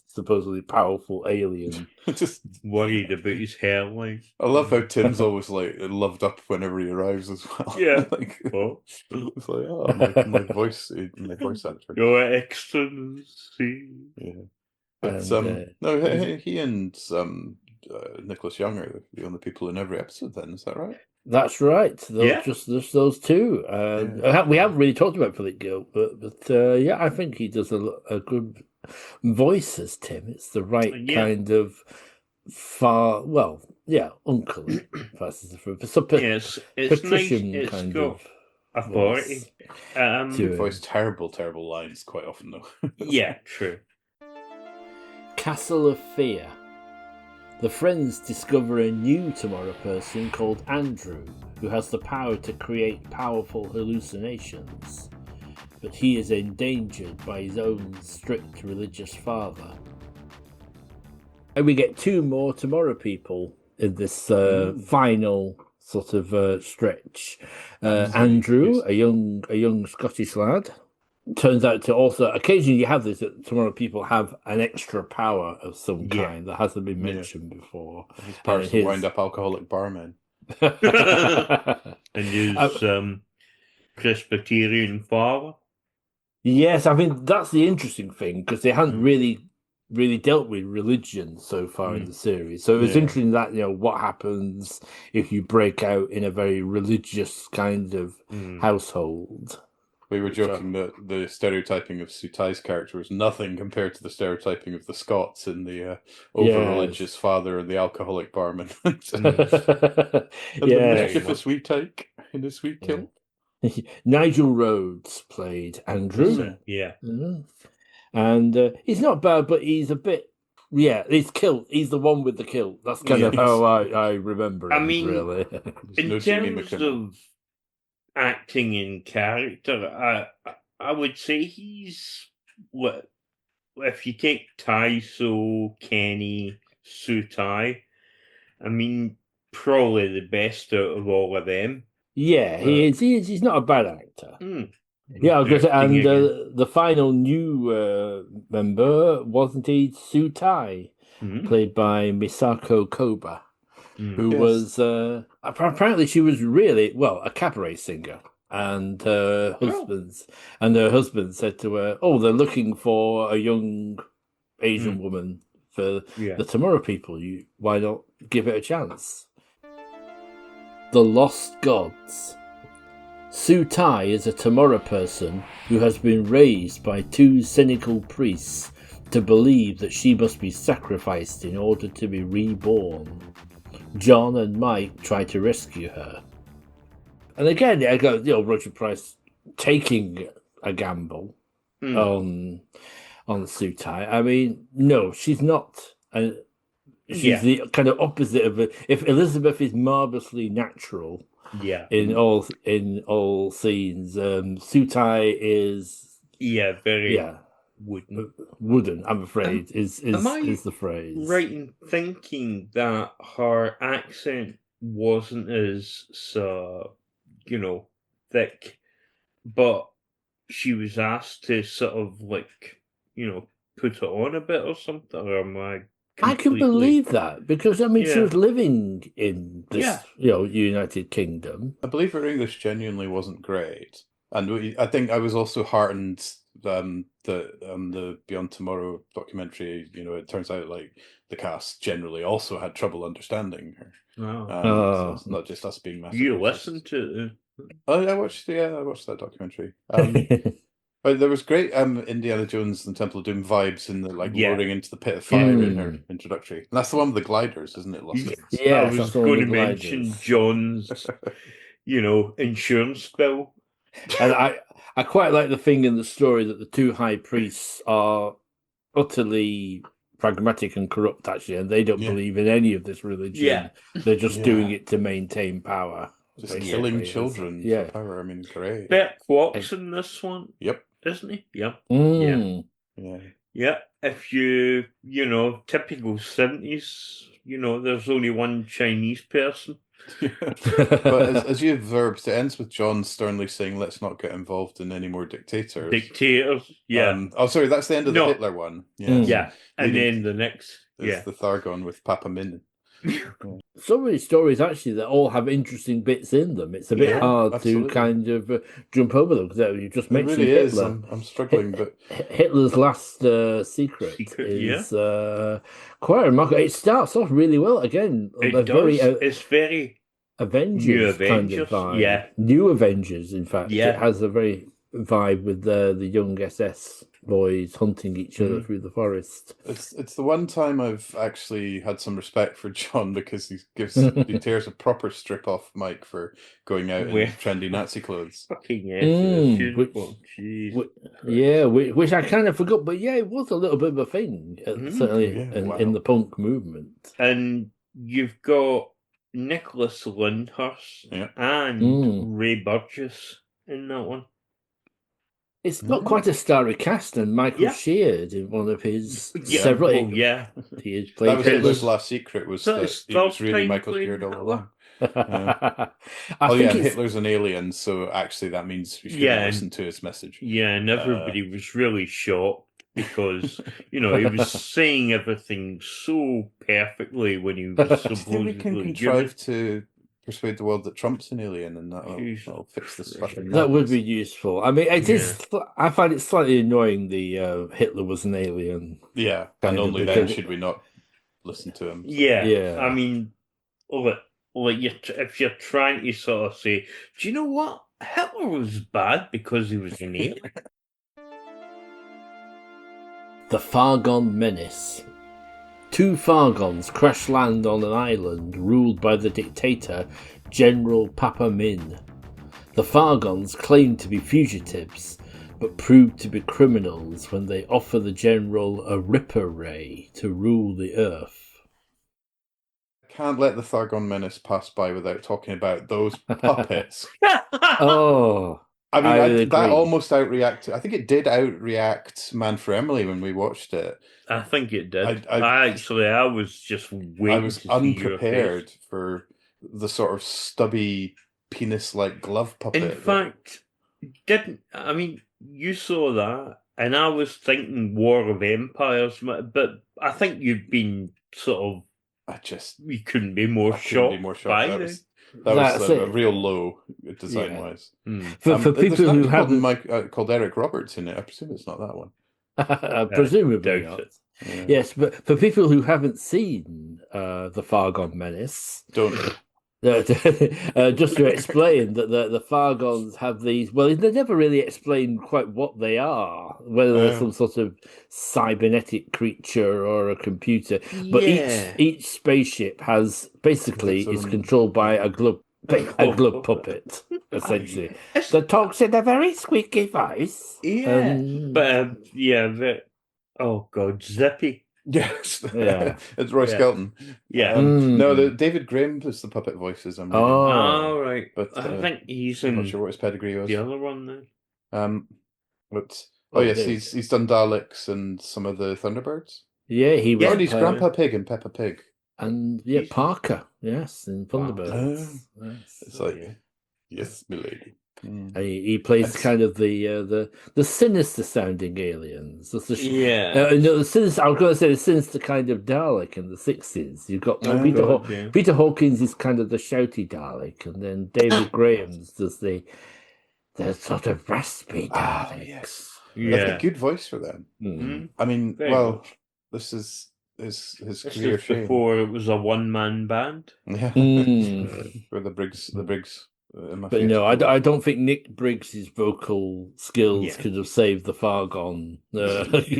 supposedly powerful alien. Just worried about his hairline. I love how Tim's always loved up whenever he arrives as well. Yeah. It's like, my voice actor. Your excellency. Yeah. But he and Nicholas Young are the only people in every episode then, is that right? That's right. Just those two. We haven't really talked about Philip Gilbert, but I think he does a good voice as Tim. It's the right kind of uncle. It's patrician nice. Kind of authority. He voiced terrible lines quite often, though. Yeah, true. Castle of Fear. The friends discover a new Tomorrow person called Andrew, who has the power to create powerful hallucinations, but he is endangered by his own strict religious father. And we get 2 more Tomorrow people in this final sort of stretch. Andrew, a young Scottish lad. Turns out to also, occasionally you have this, that Tomorrow people have an extra power of some kind that hasn't been mentioned before. His powers to wind up alcoholic barmen. And use Presbyterian father. Yes, I mean, that's the interesting thing, because they hadn't really dealt with religion so far in the series. So it was interesting that, what happens if you break out in a very religious kind of household. We were joking that the stereotyping of Sutai's character is nothing compared to the stereotyping of the Scots in the over-religious father and the alcoholic barman. The mischievous wee tyke in the sweet kill. Nigel Rhodes played Andrew. Yeah. Mm-hmm. And he's not bad, but he's a bit... Yeah, he's kilt. He's the one with the kilt. That's kind of how I remember him, really. In terms of acting in character, I would say he's if you take Taiso, Kenny, Sutai, I mean, probably the best out of all of them. Yeah, he is. He's not a bad actor. Yeah, and the final new member was indeed Sutai, played by Misako Koba. Who was apparently she was really a cabaret singer, and her husband said to her, they're looking for a young Asian woman for the Tomorrow people. Why not give it a chance? The Lost Gods. Sutai is a Tomorrow person who has been raised by 2 cynical priests to believe that she must be sacrificed in order to be reborn. John and Mike try to rescue her. And again, I got Roger Price taking a gamble on Sutai. I mean, no, she's not. She's the kind of opposite of it. If Elizabeth is marvelously natural, in all scenes, Sutai is very wooden, I'm afraid, is the phrase. Right in thinking that her accent wasn't as thick, but she was asked to sort of put it on a bit or something, or am I I can completely. believe that because, I mean, she Yeah. was living in this, Yeah. United Kingdom. I believe her English genuinely wasn't great, and I think I was also heartened the Beyond Tomorrow documentary. It turns out like the cast generally also had trouble understanding her. So it's not just us being massive. You listen to I watched that documentary. But there was great Indiana Jones and Temple of Doom vibes in the lowering into the pit of fire in her introductory. And that's the one with the gliders, isn't it? Lost Legs. I was going to mention John's, insurance bill. And I quite like the thing in the story that the two high priests are utterly pragmatic and corrupt, actually, and they don't believe in any of this religion. Yeah. They're just doing it to maintain power. Just killing children for power. I mean, great. Bert Quark's in this one. Yep. Isn't he? Yep. Yeah. Yeah. If you, typical 70s, there's only one Chinese person. But as you observed, it ends with John sternly saying, "Let's not get involved in any more dictators." Dictators, yeah. Sorry, that's the end of the Hitler one. Yeah, and then the next, it's the Thargon with Papa Min. So many stories actually that all have interesting bits in them. It's a bit hard to kind of jump over them because you just mentioned really Hitler. I'm struggling, but Hitler's last secret is quite remarkable. It starts off really well again. It's very Avengers, New Avengers, kind of vibe. New Avengers, in fact. Yeah. It has a very vibe with the young SS boys hunting each other through the forest. It's the one time I've actually had some respect for John because he tears a proper strip off Mike for going out in trendy Nazi clothes. Which I kind of forgot, but it was a little bit of a thing, certainly in the punk movement. And you've got Nicholas Lyndhurst and Ray Burgess in that one. It's not quite a starry cast, and Michael Sheard in one of his several. He is played. That was Hitler's last secret. Was that he was really Michael Sheard all along? Hitler's an alien, so actually that means we shouldn't listen to his message. Yeah, and everybody was really shocked because he was saying everything so perfectly when he was supposedly. We can contrive to persuade the world that Trump's an alien, and that'll fix this fucking. That would be useful. I mean, it is. I find it slightly annoying. The Hitler was an alien. Yeah, and only then should we not listen to him. So. Yeah. I mean, if you're trying to sort of say, do you know what? Hitler was bad because he was an alien. The Thargon Menace. Two Thargons crash land on an island ruled by the dictator General Papa Min. The Thargons claim to be fugitives, but prove to be criminals when they offer the general a Ripper Ray to rule the Earth. Can't let the Thargon Menace pass by without talking about those puppets. I mean, that almost outreacted. I think it did outreact Man for Emily when we watched it. I think it did. I was just waiting. I was unprepared for the sort of stubby penis-like glove puppet. In fact, you saw that, and I was thinking War of Empires, but I think you've been sort of. You couldn't be more shocked by it. That was a real low design-wise. For people who haven't called Eric Roberts in it, I presume it's not that one. Presumably not. Yeah. Yes, but for people who haven't seen the Thargon Menace, just to explain that the Thargons have these. Well, they never really explain quite what they are, whether they're some sort of cybernetic creature or a computer. But each spaceship has basically is controlled by a glove puppet, essentially, that talks in a very squeaky voice. Oh God, Zippy. Yes, it's Roy Skelton. Yeah, no, David Graham is the puppet voices. I'm reading. Oh, right. But I think he's I'm not sure what his pedigree was. The other one then. He's done Daleks and some of the Thunderbirds. Yeah, he was. And he's Grandpa Pig and Peppa Pig. And Parker, yes, in Thunderbirds. It's like, yes, milady. Mm. And he plays kind of the sinister sounding aliens. The sinister. I was going to say the sinister kind of Dalek in the 60s. You've got Peter Hawkins is kind of the shouty Dalek, and then David Graham's does the sort of raspy Daleks. Yes. Yeah. That's a good voice for them. Mm. I mean, this is his career shame. Before it was a one-man band. Yeah. Mm. For the Briggs. But no, I don't think Nick Briggs's vocal skills could have saved the Fargon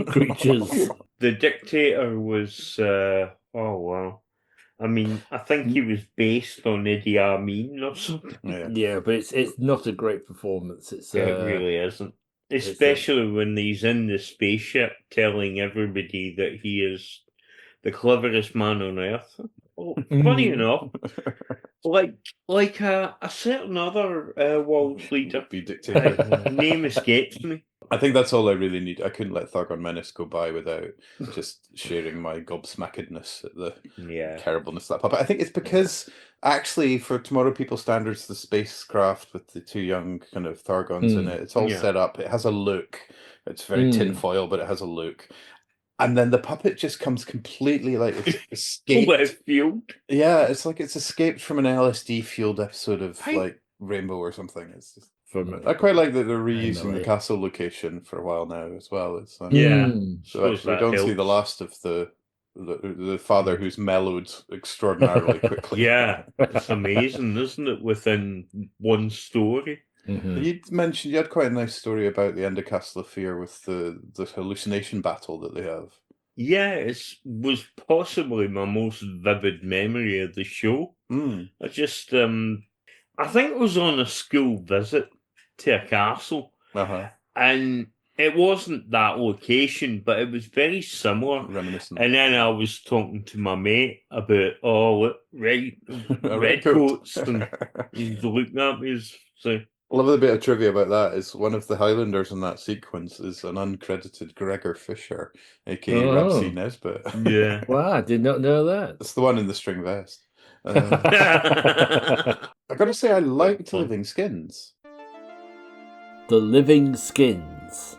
creatures. The Dictator was I mean, I think he was based on Idi Amin or something. Yeah, but it's not a great performance. It really isn't. Especially when he's in the spaceship telling everybody that he is the cleverest man on Earth. Well, funny enough, like a certain other world leader. Name escapes me. I think that's all I really need. I couldn't let Thargon Menace go by without just sharing my gobsmackedness at the terribleness of that puppet. I think it's because, actually, for Tomorrow People standards, the spacecraft with the two young kind of Thargons in it, it's all set up. It has a look. It's very tinfoil, but it has a look. And then the puppet just comes completely like it's escaped. Left field. Yeah, it's like it's escaped from an LSD-fueled episode of like Rainbow or something. It's just... I quite like that they're reusing the castle location for a while now as well. It's, so actually we don't see the last of the father who's mellowed extraordinarily quickly. Yeah, it's amazing, isn't it? Within one story. Mm-hmm. You mentioned you had quite a nice story about the end of Castle of Fear with the hallucination battle that they have. Yeah, it was possibly my most vivid memory of the show. I just, I think it was on a school visit to a castle, and it wasn't that location, but it was very similar. Reminiscent. And then I was talking to my mate about, red coats, and he's looking at me as so. I love the bit of trivia about that is one of the Highlanders in that sequence is an uncredited Gregor Fisher, aka Ramsey Nesbitt. Yeah. Wow, I did not know that. It's the one in the string vest. I gotta say, I liked Living Skins. The Living Skins.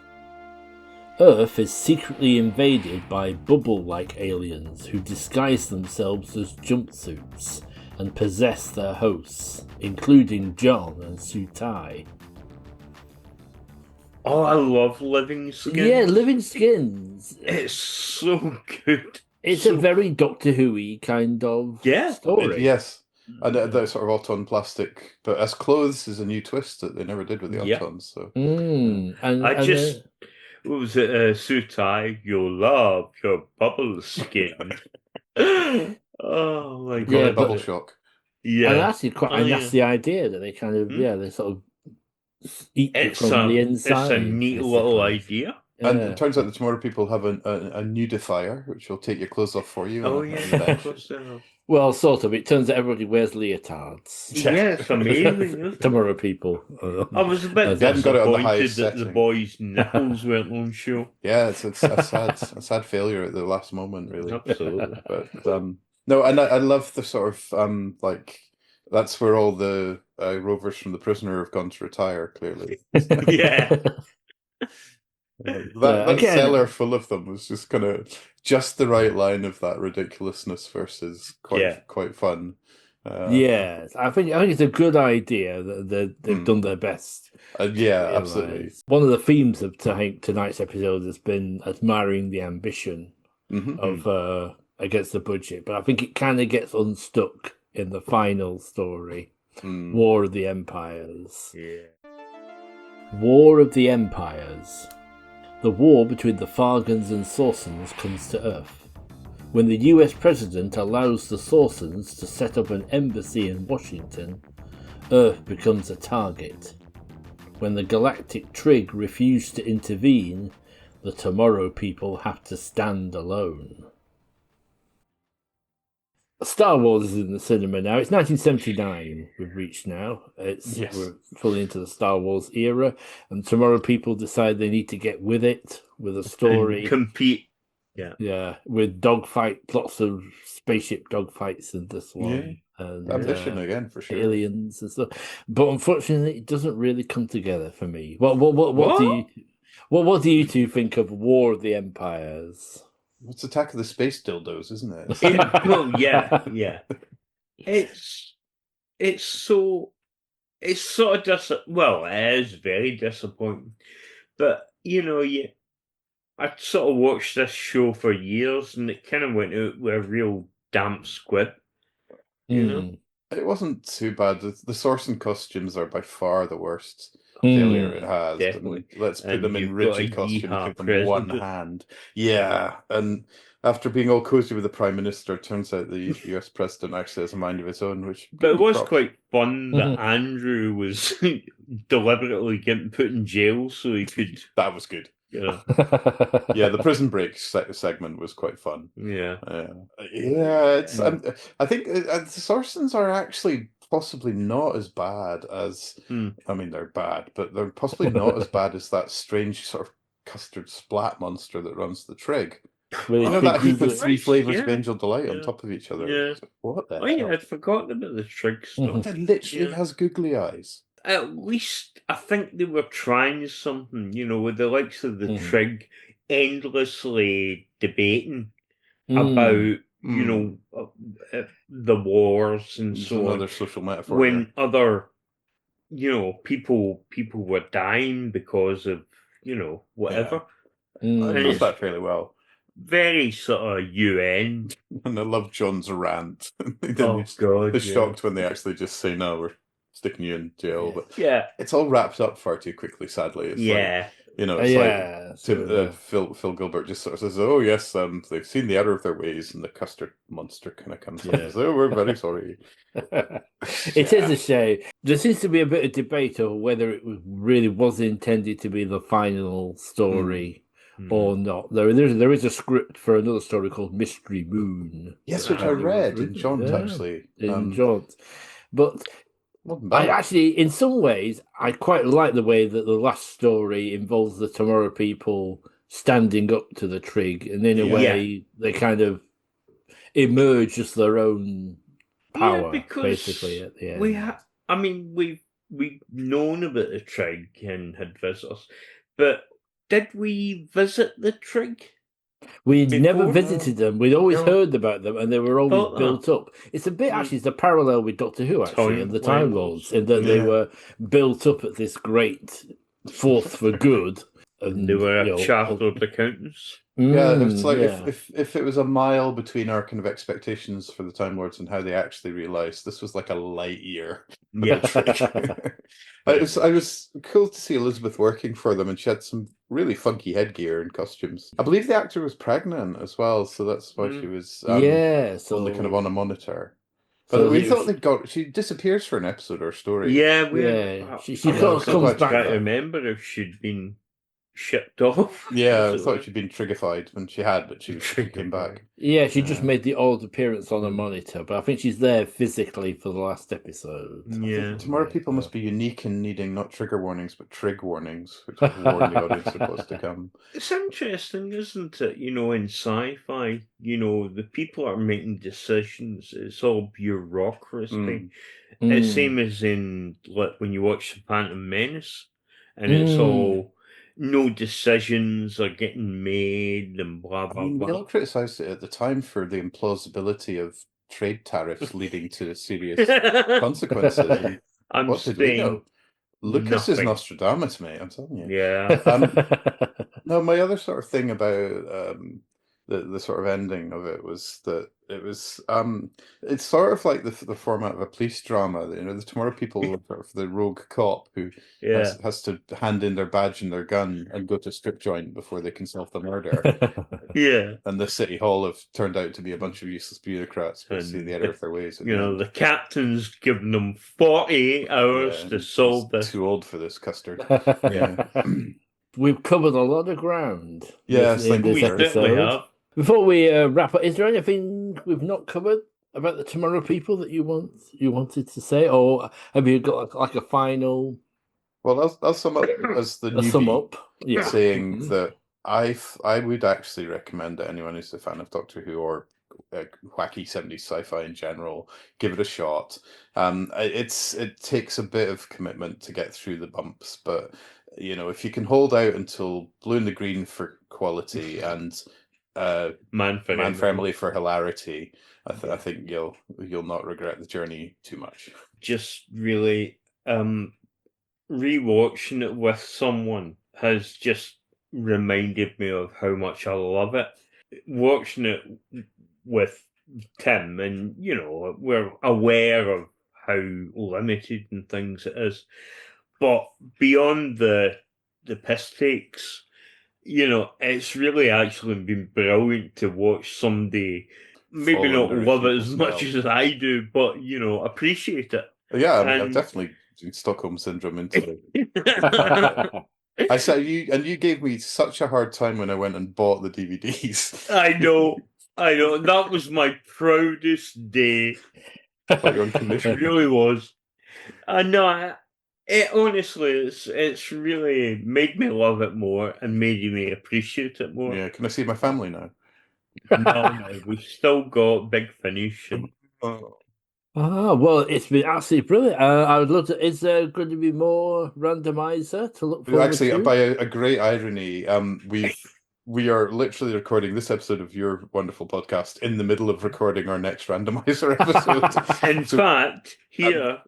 Earth is secretly invaded by bubble-like aliens who disguise themselves as jumpsuits and possess their hosts, including John and Sutai. Oh, I love Living Skins. Yeah, Living Skins. It's so good. It's a very Doctor Who-y kind of story. Yes. And they're sort of Auton plastic, but as clothes is a new twist that they never did with the Autons. So. What was it? Sutai, you'll love your bubble skin. Oh my god! Bubble shock. Yeah, and that's that's the idea that they kind of they sort of eat it from the inside. It's a neat little idea. And it turns out the Tomorrow People have a nudifier, which will take your clothes off for you. Oh yeah. Well, sort of. It turns out everybody wears leotards. Yeah, it's amazing. Tomorrow People. I was a bit disappointed that the boys' nipples weren't on show. Yeah, it's a sad failure at the last moment, really. Absolutely. But no, and I love the sort of like that's where all the rovers from The Prisoner have gone to retire. Clearly, yeah. That cellar full of them was just kind of just the right line of that ridiculousness versus quite fun. Yes, I think it's a good idea that they've done their best. Absolutely. One of the themes of tonight's episode has been admiring the ambition of against the budget, but I think it kind of gets unstuck in the final story, War of the Empires. Yeah. War of the Empires. The war between the Fargans and Sorsons comes to Earth. When the US president allows the Sorsons to set up an embassy in Washington, Earth becomes a target. When the Galactic Trig refuse to intervene, the Tomorrow People have to stand alone. Star Wars is in the cinema now. It's 1979 we've reached now. We're fully into the Star Wars era, and Tomorrow People decide they need to get with it with a story. And compete Yeah, with dogfight, lots of spaceship dogfights in this one. Yeah. And Ambition again, for sure. aliens and stuff. But unfortunately, it doesn't really come together for me. What do you two think of War of the Empires? It's Attack of the Space Dildos, isn't it? Well, yeah. It's sort of well, it is very disappointing. But I sort of watched this show for years, and it kind of went out with a real damp squib. It wasn't too bad. The source and costumes are by far the worst failure it has. Definitely. Let's put And them in you've got a rigid costumes yeehaw with them one president. hand. Yeah, and after being all cozy with the Prime Minister, it turns out the US President actually has a mind of his own, which... But it was quite fun that Andrew was deliberately getting put in jail so he could... That was good. Yeah, the prison break segment was quite fun. Yeah. It's. I think the Sorsons are actually possibly not as bad as. I mean, they're bad, but they're possibly not as bad as that strange sort of custard splat monster that runs the trig. That heap of 3 flavors of Angel Delight on top of each other. Yeah. What the hell? Yeah, I'd forgotten about the trig stuff. It literally has googly eyes. At least I think they were trying something, with the likes of the trig endlessly debating about, the wars and so on. Another social metaphor. When other, people were dying because of, whatever. It does that fairly well. Very sort of UN. And I love John's rant. Oh, God. They're shocked when they actually just say, no, we're sticking you in jail. But it's all wrapped up far too quickly, sadly. It's like Phil Gilbert just sort of says, oh, yes, they've seen the error of their ways, and the custard monster kind of comes in and says, oh, we're very sorry. It is a shame. There seems to be a bit of debate over whether it really was intended to be the final story or not. There is a script for another story called Mystery Moon. Yes, which I read in Jaunt, actually. In Jaunt. But I actually, in some ways, I quite like the way that the last story involves the Tomorrow people standing up to the trig, and in a way, they kind of emerge as their own power, basically, at the end. We've known about the trig and had visitors, but did we visit the trig? We'd never visited them. We'd always heard about them, and they were always built up. It's a bit, actually, it's a parallel with Doctor Who, actually, and the Time Lords, in that they were built up at this great force for good. And they were chartered accountants. Yeah, it's like if it was a mile between our kind of expectations for the Time Lords and how they actually realised, this was like a light year. Yeah. I was cool to see Elizabeth working for them, and she had some really funky headgear and costumes. I believe the actor was pregnant as well, so that's why she was only kind of on a monitor. But we thought she disappears for an episode or story. She sort of comes back. I can't remember if she'd been shipped off. Yeah, I thought she'd been trigified when she had, but she came back. Yeah, she just made the odd appearance on a monitor, but I think she's there physically for the last episode. Yeah. Tomorrow people must be unique in needing not trigger warnings, but trig warnings, which will warn the audience of what's to come. It's interesting, isn't it? In sci-fi, the people are making decisions. It's all bureaucracy. It's the same as in when you watch The Phantom Menace, and it's all... no decisions are getting made and blah, blah, blah. We all criticised it at the time for the implausibility of trade tariffs leading to serious consequences. What did we know? Lucas is Nostradamus, mate, I'm telling you. Yeah. No, my other sort of thing about the sort of ending of it was that it was it's sort of like the format of a police drama. The Tomorrow people are sort of the rogue cop who has to hand in their badge and their gun and go to a strip joint before they can solve the murder. And the City Hall have turned out to be a bunch of useless bureaucrats who see the error of their ways. The captain's given them 48 hours to solve this. Too old for this custard. We've covered a lot of ground. Yes, in this episode. Have. Before we wrap up, is there anything we've not covered about the Tomorrow people that you wanted to say, or have you got like a final? Well, I'll sum up as the newbie, saying that I would actually recommend that anyone who's a fan of Doctor Who or wacky 70s sci-fi in general, give it a shot. It takes a bit of commitment to get through the bumps, but if you can hold out until Blue and the Green for quality and Man Family for hilarity, I think you'll not regret the journey too much. Just really rewatching it with someone has just reminded me of how much I love it. Watching it with Tim, and we're aware of how limited and things it is, but beyond the piss takes, it's really actually been brilliant to watch somebody maybe not love it as much as I do, but appreciate it. Yeah, I've definitely Stockholm Syndrome into it. I said you gave me such a hard time when I went and bought the DVDs. I know. That was my proudest day. But you're on commission. It really was. No, it honestly, it's really made me love it more and made me appreciate it more. Yeah, can I see my family now? No, we've still got Big Finish. Well, it's been absolutely brilliant. I would love to. Is there going to be more Randomiser to look forward to? Actually, by a great irony, we are literally recording this episode of your wonderful podcast in the middle of recording our next Randomiser episode. In fact, here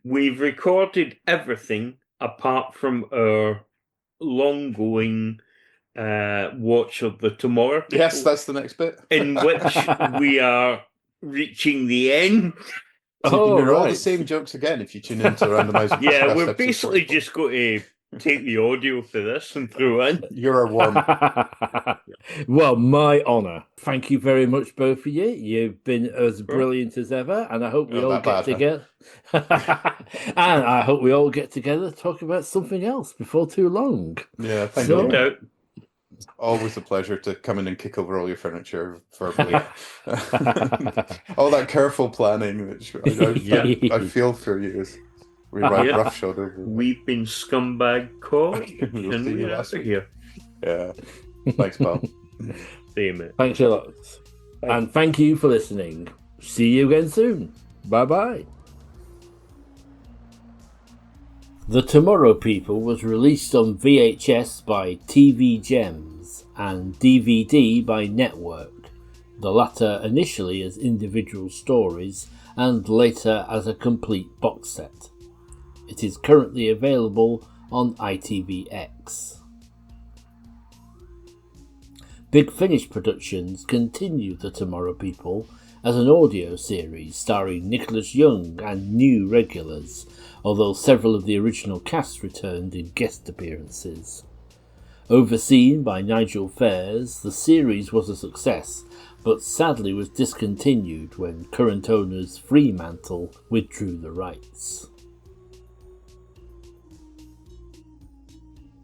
we've recorded everything apart from our long-going watch of the Tomorrow. Yes, that's the next bit. In which we are reaching the end. So you can hear all the same jokes again if you tune into Randomiser. Yeah, we're basically just going to take the audio for this and throw in. You're a warm. Well, my honour. Thank you very much, both of you. You've been as brilliant as ever, and I hope we all get together. And I hope we all get together to talk about something else before too long. Yeah, thank you. No doubt. Always a pleasure to come in and kick over all your furniture verbally. All that careful planning, which I feel for you as we ride roughshod over. We've been scumbag caught, and we're out of here. Yeah. Thanks, pal. See you, mate. Thanks a lot. And thank you for listening. See you again soon. Bye-bye. The Tomorrow People was released on VHS by TV Gems and DVD by Network, the latter initially as individual stories and later as a complete box set. It is currently available on ITVX. Big Finish Productions continue The Tomorrow People as an audio series starring Nicholas Young and new regulars, although several of the original cast returned in guest appearances. Overseen by Nigel Fares, the series was a success, but sadly was discontinued when current owners Fremantle withdrew the rights.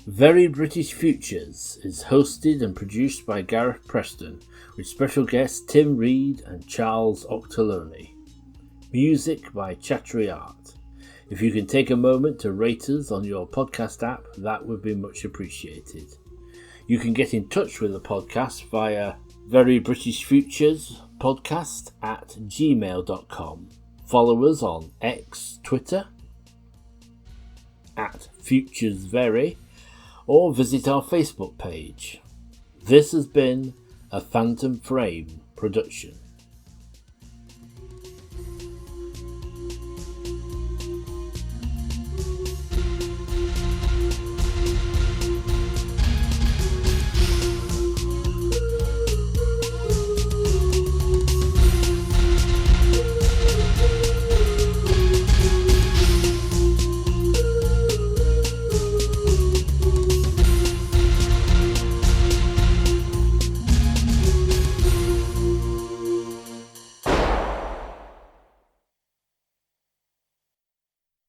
Very British Futures is hosted and produced by Gareth Preston, with special guests Tim Reid and Charles Auchterlonie. Music by Chattery Art. If you can take a moment to rate us on your podcast app, that would be much appreciated. You can get in touch with the podcast via Very British Futures podcast at gmail.com. Follow us on X, Twitter, at FuturesVery, or visit our Facebook page. This has been a Phantom Frame production.